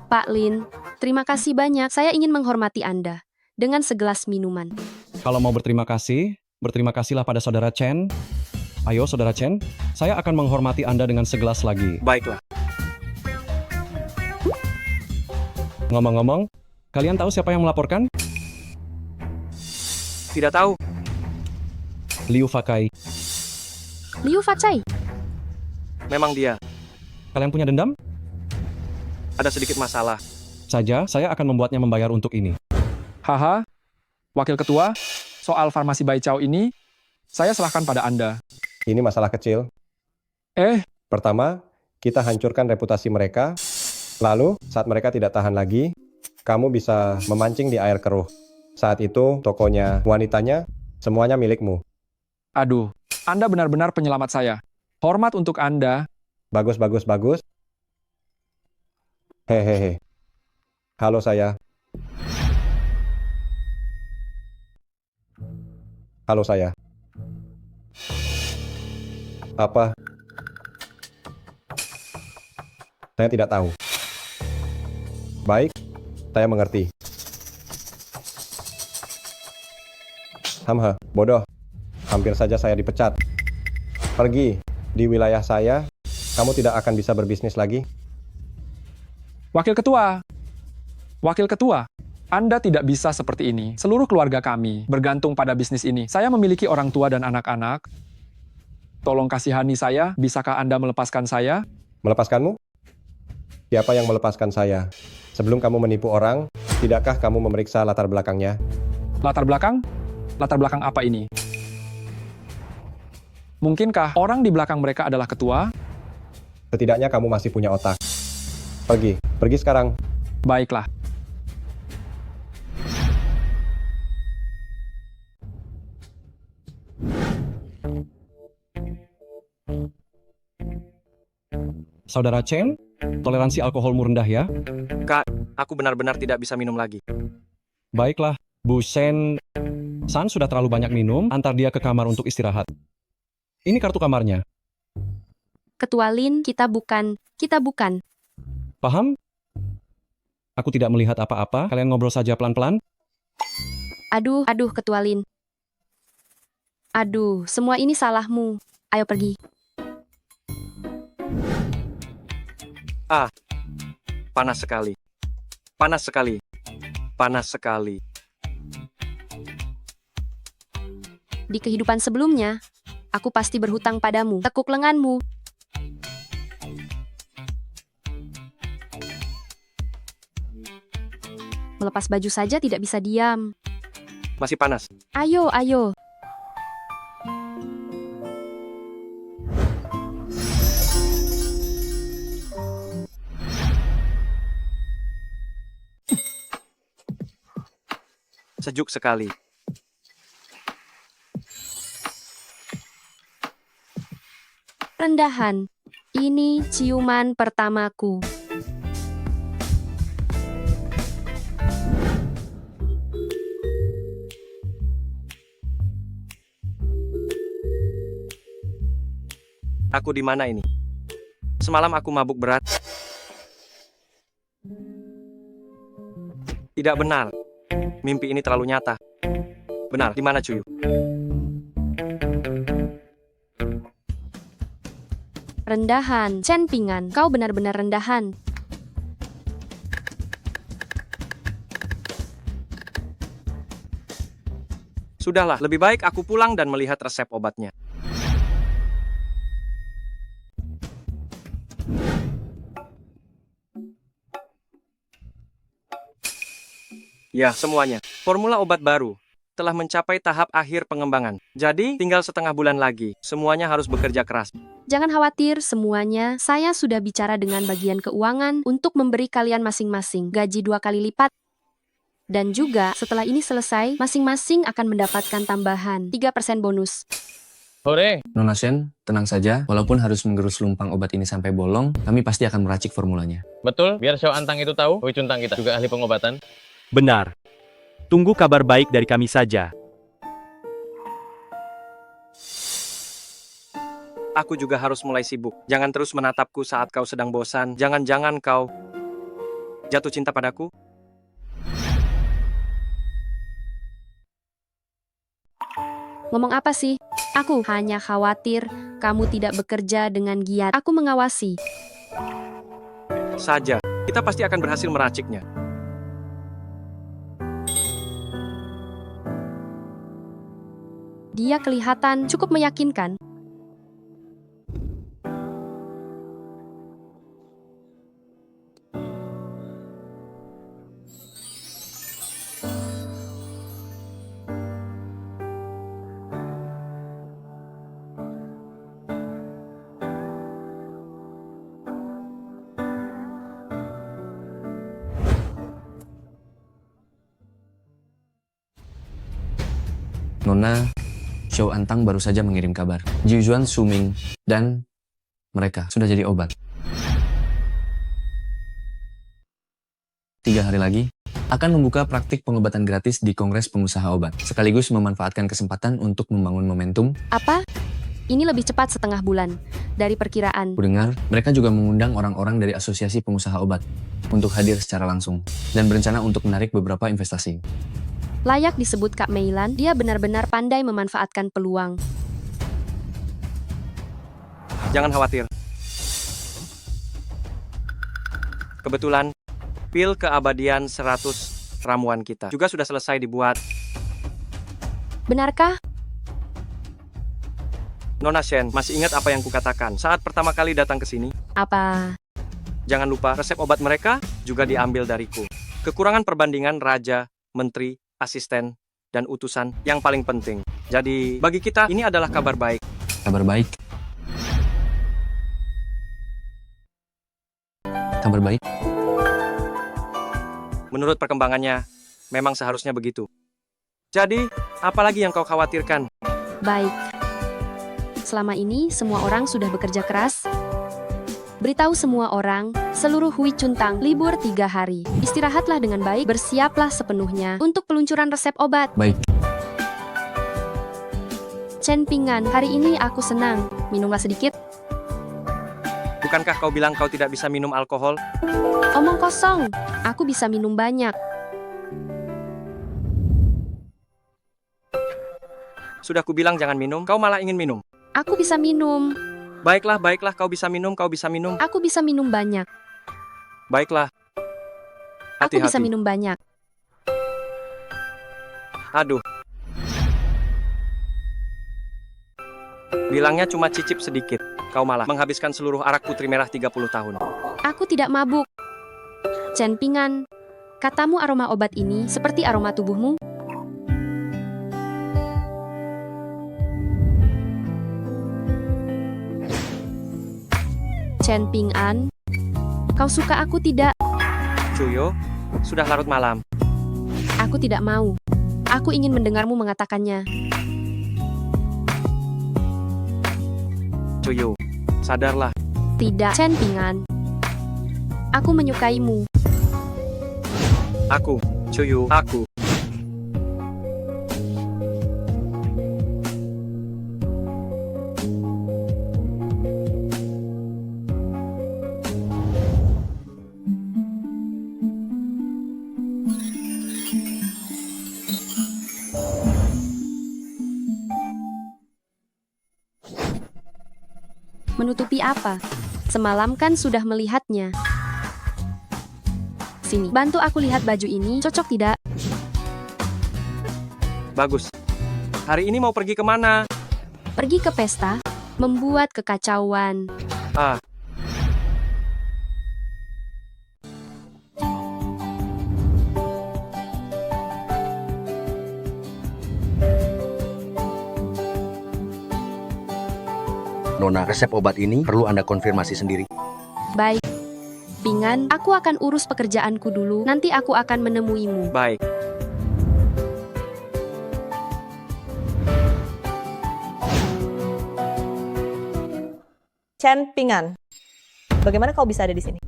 Pak Lin, terima kasih banyak. Saya ingin menghormati Anda dengan segelas minuman. Kalau mau berterima kasihlah pada saudara Chen. Ayo, saudara Chen, saya akan menghormati Anda dengan segelas lagi. Baiklah. Ngomong-ngomong, kalian tahu siapa yang melaporkan? Tidak tahu. Liu Fakai. Liu Facai, Memang dia. Kalian punya dendam? Ada sedikit masalah. Saja, saya akan membuatnya membayar untuk ini. Haha, Wakil Ketua, soal farmasi Bai Chao ini, saya serahkan pada Anda. Ini masalah kecil. Pertama, kita hancurkan reputasi mereka. Lalu, saat mereka tidak tahan lagi, kamu bisa memancing di air keruh. Saat itu, tokonya, wanitanya, semuanya milikmu. Aduh, Anda benar-benar penyelamat saya. Hormat untuk Anda. Bagus, bagus, bagus. Hehehe. Halo saya. Halo saya. Apa? Saya tidak tahu. Baik, saya mengerti. Hamha, bodoh. Hampir saja saya dipecat. Pergi. Di wilayah saya, kamu tidak akan bisa berbisnis lagi. Wakil Ketua, Anda tidak bisa seperti ini. Seluruh keluarga kami bergantung pada bisnis ini. Saya memiliki orang tua dan anak-anak. Tolong kasihani saya, bisakah Anda melepaskan saya? Melepaskanmu? Siapa yang melepaskan saya? Sebelum kamu menipu orang, tidakkah kamu memeriksa latar belakangnya? Latar belakang? Latar belakang apa ini? Mungkinkah orang di belakang mereka adalah ketua? Setidaknya kamu masih punya otak. Pergi sekarang. Baiklah. Saudara Chen, toleransi alkoholmu rendah ya? Kak, aku benar-benar tidak bisa minum lagi. Baiklah, Bu Shen San sudah terlalu banyak minum, antar dia ke kamar untuk istirahat. Ini kartu kamarnya. Ketua Lin, kita bukan. Paham? Aku tidak melihat apa-apa, kalian ngobrol saja pelan-pelan. Aduh, Ketua Lin. Aduh, semua ini salahmu. Ayo pergi. Ah, panas sekali. Panas sekali. Panas sekali. Di kehidupan sebelumnya, aku pasti berhutang padamu. Tekuk lenganmu. Melepas baju saja tidak bisa diam. Masih panas. Ayo. Sejuk sekali. Rendahan. Ini ciuman pertamaku. Aku di mana ini? Semalam aku mabuk berat. Tidak benar. Mimpi ini terlalu nyata. Benar, di mana Cuyu? Rendahan. Chen Pingan, kau benar-benar rendahan. Sudahlah, lebih baik aku pulang dan melihat resep obatnya. Ya, semuanya. Formula obat baru telah mencapai tahap akhir pengembangan. Jadi, tinggal setengah bulan lagi. Semuanya harus bekerja keras. Jangan khawatir semuanya, saya sudah bicara dengan bagian keuangan untuk memberi kalian masing-masing gaji 2 kali lipat. Dan juga setelah ini selesai, masing-masing akan mendapatkan tambahan 3% bonus. Hore! Nona Shen, tenang saja. Walaupun harus menggerus lumpang obat ini sampai bolong, kami pasti akan meracik formulanya. Betul, biar Xiao Antang itu tahu, Hui Chuntang kita juga ahli pengobatan. Benar. Tunggu kabar baik dari kami saja. Aku juga harus mulai sibuk. Jangan terus menatapku saat kau sedang bosan. Jangan-jangan kau jatuh cinta padaku. Ngomong apa sih? Aku hanya khawatir kamu tidak bekerja dengan giat. Aku mengawasi. Saja, kita pasti akan berhasil meraciknya. Dia kelihatan cukup meyakinkan. Nona, Xiao Antang baru saja mengirim kabar. Jiujuan, Suming, dan mereka sudah jadi obat. 3 hari lagi, akan membuka praktik pengobatan gratis di Kongres Pengusaha Obat, sekaligus memanfaatkan kesempatan untuk membangun momentum. Apa? Ini lebih cepat setengah bulan dari perkiraan. Kudengar, mereka juga mengundang orang-orang dari Asosiasi Pengusaha Obat untuk hadir secara langsung, dan berencana untuk menarik beberapa investasi. Layak disebut Kak Meilan, dia benar-benar pandai memanfaatkan peluang. Jangan khawatir. Kebetulan, pil keabadian 100 ramuan kita juga sudah selesai dibuat. Benarkah? Nona Shen, masih ingat apa yang kukatakan saat pertama kali datang ke sini? Apa? Jangan lupa, resep obat mereka juga diambil dariku. Kekurangan perbandingan raja, menteri, asisten, dan utusan yang paling penting. Jadi, bagi kita, ini adalah kabar baik. Kabar baik? Kabar baik? Menurut perkembangannya, memang seharusnya begitu. Jadi, apalagi yang kau khawatirkan? Baik. Selama ini, semua orang sudah bekerja keras. Beritahu semua orang, seluruh Hui Chuntang libur 3 hari. Istirahatlah dengan baik, bersiaplah sepenuhnya untuk peluncuran resep obat. Baik. Chen Pingan, hari ini aku senang. Minumlah sedikit. Bukankah kau bilang kau tidak bisa minum alkohol? Omong kosong, aku bisa minum banyak. Sudah kubilang jangan minum, kau malah ingin minum. Aku bisa minum. Baiklah, baiklah, kau bisa minum, kau bisa minum. Aku bisa minum banyak. Baiklah. Aku bisa Hati-hati. minum banyak. Aduh. Bilangnya cuma cicip sedikit. Kau malah menghabiskan seluruh arak putri merah 30 tahun. Aku tidak mabuk. Chen Pingan, katamu aroma obat ini seperti aroma tubuhmu? Chen Pingan, kau suka aku tidak? Cuyo, sudah larut malam. Aku tidak mau. Aku ingin mendengarmu mengatakannya. Cuyo, sadarlah. Tidak, Chen Pingan. Aku menyukaimu. Aku, Cuyo, aku. Menutupi apa? Semalam kan sudah melihatnya. Sini, bantu aku lihat baju ini, cocok tidak? Bagus. Hari ini mau pergi kemana? Pergi ke pesta, membuat kekacauan. Ah, Nona, resep obat ini perlu Anda konfirmasi sendiri. Baik. Pingan, aku akan urus pekerjaanku dulu. Nanti aku akan menemuimu. Baik. Chen Pingan, bagaimana kau bisa ada di sini?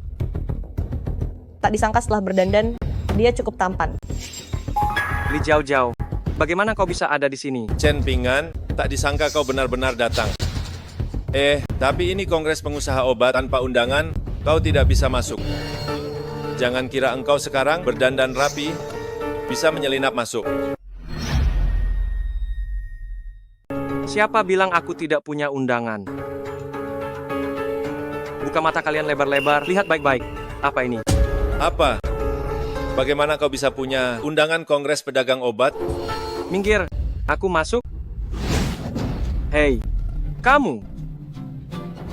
Tak disangka setelah berdandan, dia cukup tampan. Li Jiao Jiao, bagaimana kau bisa ada di sini? Chen Pingan, tak disangka kau benar-benar datang. Tapi ini kongres pengusaha obat tanpa undangan, kau tidak bisa masuk. Jangan kira engkau sekarang berdandan rapi, bisa menyelinap masuk. Siapa bilang aku tidak punya undangan? Buka mata kalian lebar-lebar, lihat baik-baik. Apa ini? Apa? Bagaimana kau bisa punya undangan kongres pedagang obat? Minggir, aku masuk. Hei, kamu.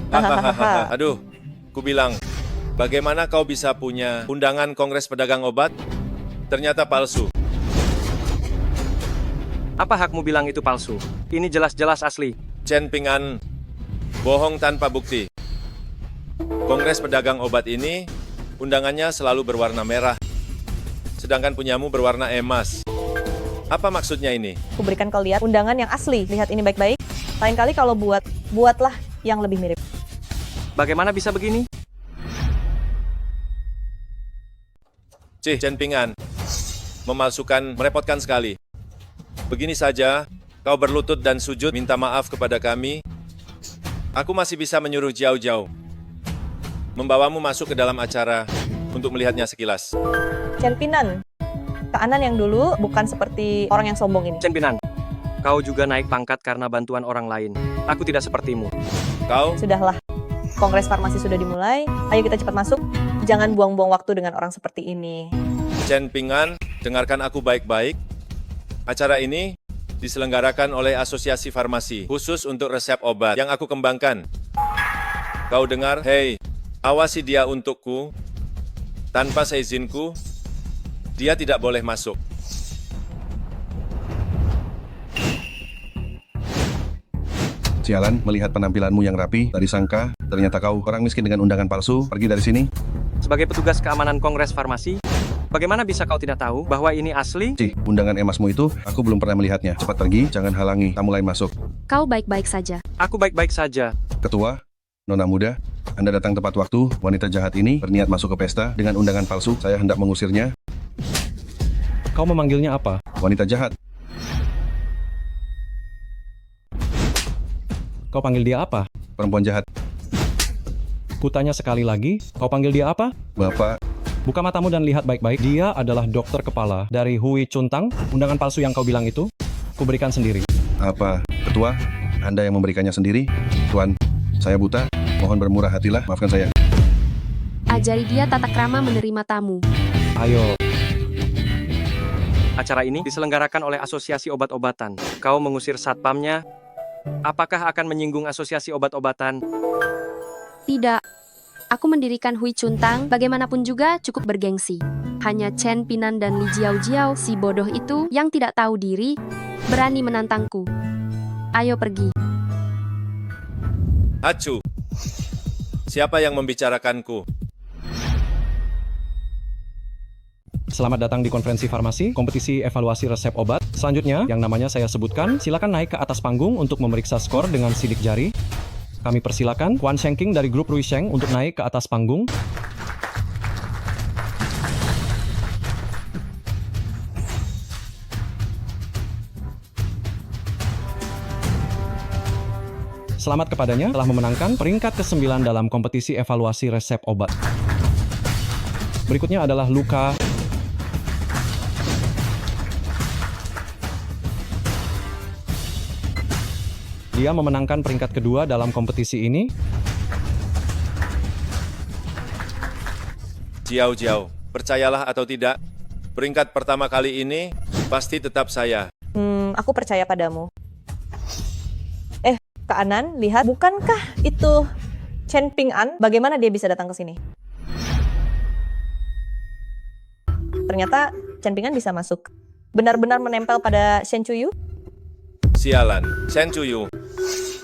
Hahaha. Aduh, ku bilang, bagaimana kau bisa punya undangan kongres pedagang obat? Ternyata palsu. Apa hakmu bilang itu palsu? Ini jelas-jelas asli. Chen Pingan, bohong tanpa bukti. Kongres pedagang obat ini, undangannya selalu berwarna merah, sedangkan punyamu berwarna emas. Apa maksudnya ini? Aku berikan kau lihat undangan yang asli. Lihat ini baik-baik. Lain kali kalau buatlah yang lebih mirip. Bagaimana bisa begini? Chen Pingan, memalsukan merepotkan sekali. Begini saja, kau berlutut dan sujud minta maaf kepada kami. Aku masih bisa menyuruh Jiao Jiao membawamu masuk ke dalam acara untuk melihatnya sekilas. Chen Pinan, Kak Anan yang dulu bukan seperti orang yang sombong ini. Chen Pinan, kau juga naik pangkat karena bantuan orang lain. Aku tidak sepertimu. Kau? Sudahlah, kongres farmasi sudah dimulai. Ayo kita cepat masuk. Jangan buang-buang waktu dengan orang seperti ini. Chen Pingan, dengarkan aku baik-baik. Acara ini diselenggarakan oleh Asosiasi Farmasi, khusus untuk resep obat yang aku kembangkan. Kau dengar? Hei, awasi dia untukku. Tanpa seizinku, dia tidak boleh masuk. Sialan, melihat penampilanmu yang rapi, tak disangka, ternyata kau orang miskin dengan undangan palsu. Pergi dari sini. Sebagai petugas keamanan Kongres Farmasi, bagaimana bisa kau tidak tahu bahwa ini asli? Undangan emasmu itu, aku belum pernah melihatnya. Cepat pergi, jangan halangi tamu lain masuk. Kau baik-baik saja. Aku baik-baik saja. Ketua, Nona muda, Anda datang tepat waktu. Wanita jahat ini berniat masuk ke pesta dengan undangan palsu. Saya hendak mengusirnya. Kau memanggilnya apa? Wanita jahat. Kau panggil dia apa? Perempuan jahat. Kutanya sekali lagi, kau panggil dia apa? Bapak. Buka matamu dan lihat baik-baik. Dia adalah dokter kepala dari Hui Chuntang. Undangan palsu yang kau bilang itu, kuberikan sendiri. Apa? Ketua, Anda yang memberikannya sendiri? Tuan, saya buta. Mohon bermurah hatilah, maafkan saya. Ajari dia tata krama menerima tamu. Ayo. Acara ini diselenggarakan oleh Asosiasi Obat-Obatan. Kau mengusir satpamnya. Apakah akan menyinggung Asosiasi Obat-Obatan? Tidak. Aku mendirikan Hui Chuntang, bagaimanapun juga cukup bergengsi. Hanya Chen Pinan dan Li Jiao Jiao, si bodoh itu yang tidak tahu diri, berani menantangku. Ayo pergi. Acu, siapa yang membicarakanku? Selamat datang di konferensi farmasi, kompetisi evaluasi resep obat. Selanjutnya, yang namanya saya sebutkan, silakan naik ke atas panggung untuk memeriksa skor dengan sidik jari. Kami persilakan Quan Shengqing dari grup Ruisheng untuk naik ke atas panggung. Selamat kepadanya telah memenangkan peringkat ke-9 dalam kompetisi evaluasi resep obat. Berikutnya adalah Luka. Dia memenangkan peringkat kedua dalam kompetisi ini. Jiao Jiao, percayalah atau tidak, peringkat pertama kali ini pasti tetap saya. Aku percaya padamu. Kak Anan, lihat, bukankah itu Chen Ping'an? Bagaimana dia bisa datang ke sini? Ternyata Chen Ping'an bisa masuk. Benar-benar menempel pada Shen Chuyu? Sialan, Shen Chuyu.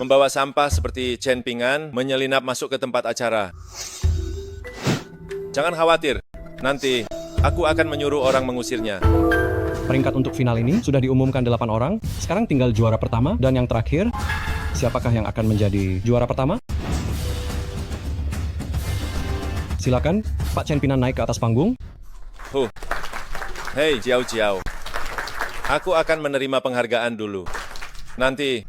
membawa sampah seperti Chen Pingan menyelinap masuk ke tempat acara. Jangan khawatir, nanti aku akan menyuruh orang mengusirnya. Peringkat untuk final ini sudah diumumkan 8 orang. Sekarang tinggal juara pertama dan yang terakhir. Siapakah yang akan menjadi juara pertama? Silakan, Pak Chen Pinan naik ke atas panggung. Hei, Jiao Jiao. Aku akan menerima penghargaan dulu. Nanti,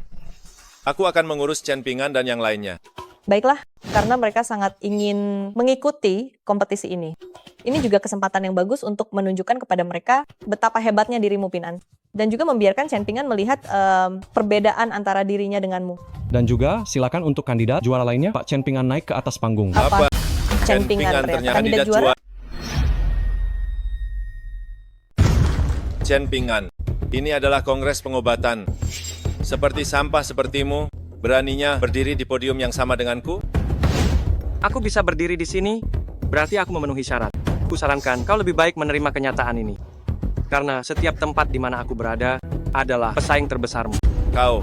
aku akan mengurus Chen Pingan dan yang lainnya. Baiklah, karena mereka sangat ingin mengikuti kompetisi ini. Ini juga kesempatan yang bagus untuk menunjukkan kepada mereka betapa hebatnya dirimu, Pinan. Dan juga membiarkan Chen Pingan melihat perbedaan antara dirinya denganmu. Dan juga silakan untuk kandidat juara lainnya, Pak Chen Pingan naik ke atas panggung. Apa? Chen Pingan ternyata kandidat juara. Chen Pingan, ini adalah kongres pengobatan. Seperti sampah sepertimu, beraninya berdiri di podium yang sama denganku? Aku bisa berdiri di sini, berarti aku memenuhi syarat. Kusarankan kau lebih baik menerima kenyataan ini. Karena setiap tempat di mana aku berada adalah pesaing terbesarmu. Kau.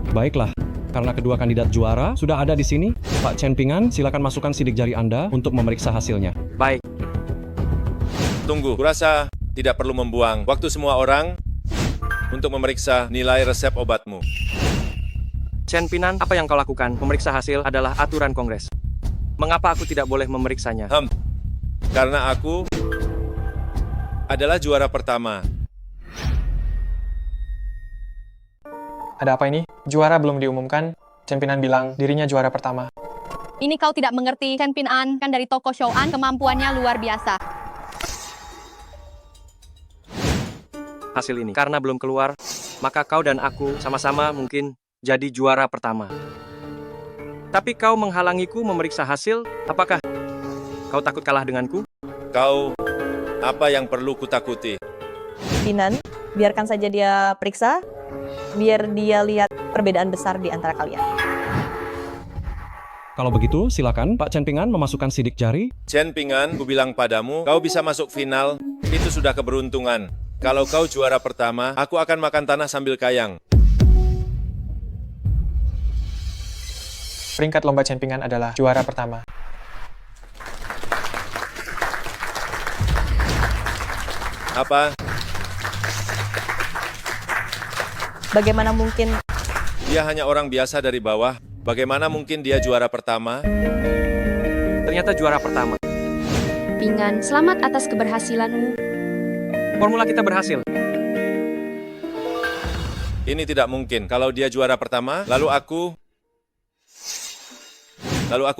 Baiklah, karena kedua kandidat juara sudah ada di sini, Pak Chen Pingan, silakan masukkan sidik jari Anda untuk memeriksa hasilnya. Baik. Tunggu, kurasa tidak perlu membuang waktu semua orang untuk memeriksa nilai resep obatmu. Chen Pinan, apa yang kau lakukan? Memeriksa hasil adalah aturan kongres. Mengapa aku tidak boleh memeriksanya? Karena aku adalah juara pertama. Ada apa ini? Juara belum diumumkan. Chen Pinan bilang dirinya juara pertama. Ini kau tidak mengerti, Chen Pinan kan dari toko Shouan, kemampuannya luar biasa. Hasil ini, karena belum keluar, maka kau dan aku sama-sama mungkin jadi juara pertama. Tapi kau menghalangiku memeriksa hasil, apakah kau takut kalah denganku? Kau, apa yang perlu kutakuti? Pinan, biarkan saja dia periksa, biar dia lihat perbedaan besar di antara kalian. Kalau begitu, silakan Pak Chen Pingan memasukkan sidik jari. Chen Pingan, ku bilang padamu, kau bisa masuk final, itu sudah keberuntungan. Kalau kau juara pertama, aku akan makan tanah sambil kayang. Peringkat lomba Chen Pingan adalah juara pertama. Apa? Bagaimana mungkin? Dia hanya orang biasa dari bawah. Bagaimana mungkin dia juara pertama? Ternyata juara pertama. Pingan, selamat atas keberhasilanmu. Formula kita berhasil. Ini tidak mungkin. Kalau dia juara pertama, lalu aku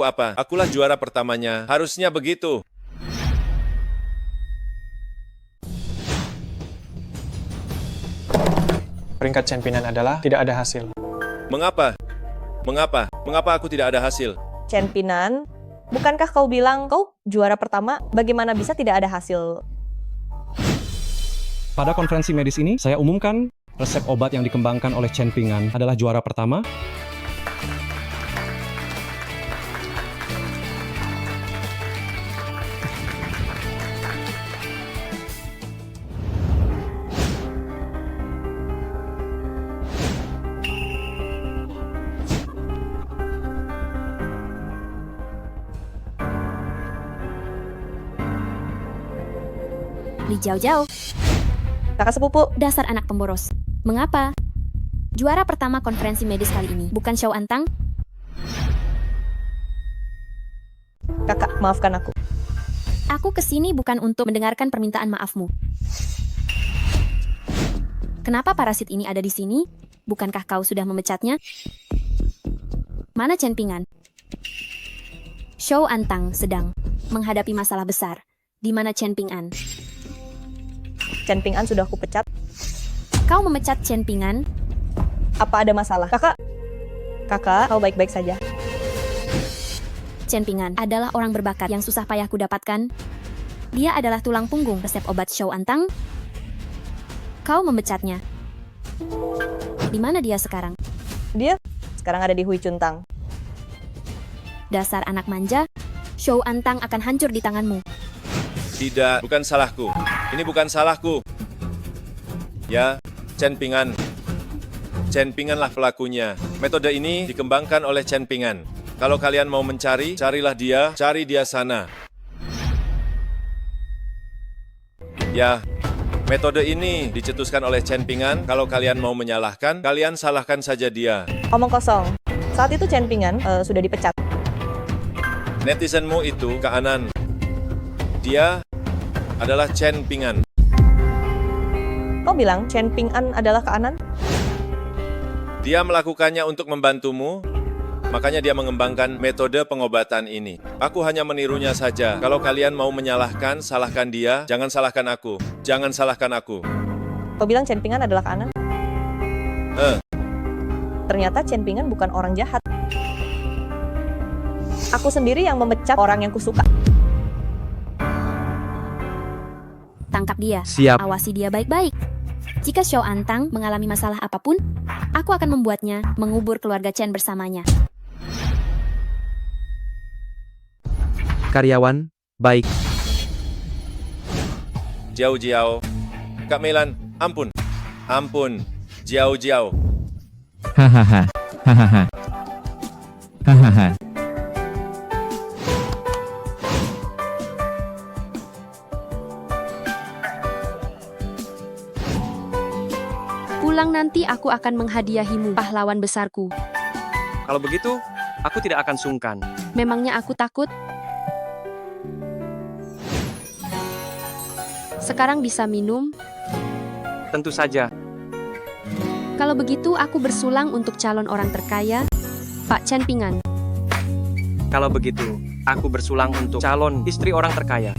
apa? Akulah juara pertamanya. Harusnya begitu. Peringkat Chen Pinan adalah tidak ada hasil. Mengapa? Mengapa aku tidak ada hasil? Chen Pinan, bukankah kau bilang kau juara pertama? Bagaimana bisa tidak ada hasil? Pada konferensi medis ini, saya umumkan resep obat yang dikembangkan oleh Chen Pingan adalah juara pertama. Li Jiao. Kakak sepupu. Dasar anak pemboros. Mengapa? Juara pertama konferensi medis kali ini, bukan Xiao Antang? Kakak, maafkan aku. Aku kesini bukan untuk mendengarkan permintaan maafmu. Kenapa parasit ini ada di sini? Bukankah kau sudah memecatnya? Mana Chen Pingan? Xiao Antang sedang menghadapi masalah besar. Di mana Chen Pingan? Chen Pingan sudah aku pecat. Kau memecat Chen Pingan? Apa ada masalah? Kakak, kau baik-baik saja. Chen Pingan adalah orang berbakat yang susah payah kudapatkan. Dia adalah tulang punggung resep obat Xiao Antang. Kau memecatnya. Di mana dia sekarang? Dia sekarang ada di Hui Chuntang. Dasar anak manja, Xiao Antang akan hancur di tanganmu. Tidak, bukan salahku. Ini bukan salahku. Ya, Chen Pingan. Chen Pinganlah pelakunya. Metode ini dikembangkan oleh Chen Pingan. Kalau kalian mau mencari, carilah dia, cari dia sana. Ya, metode ini dicetuskan oleh Chen Pingan. Kalau kalian mau menyalahkan, kalian salahkan saja dia. Omong kosong. Saat itu Chen Pingan sudah dipecat. Netizenmu itu keanan. Dia adalah Chen Pingan. Kau bilang Chen Pingan adalah keanan? Dia melakukannya untuk membantumu, makanya dia mengembangkan metode pengobatan ini. Aku hanya menirunya saja. Kalau kalian mau menyalahkan, salahkan dia. Jangan salahkan aku. Jangan salahkan aku. Kau bilang Chen Pingan adalah keanan? Ternyata Chen Pingan bukan orang jahat. Aku sendiri yang memecat orang yang kusuka. Tangkap dia. Siap. Awasi dia baik-baik. Jika Xiao Antang mengalami masalah apapun, aku akan membuatnya mengubur keluarga Chen bersamanya. Karyawan, baik. Jiao Jiao. Kak Melan, ampun. Ampun. Jiao Jiao. Hahaha. Hahaha. Hahaha. Pulang nanti aku akan menghadiahimu, pahlawan besarku. Kalau begitu, aku tidak akan sungkan. Memangnya aku takut? Sekarang bisa minum? Tentu saja. Kalau begitu aku bersulang untuk calon orang terkaya, Pak Chen Pingan. Kalau begitu, aku bersulang untuk calon istri orang terkaya.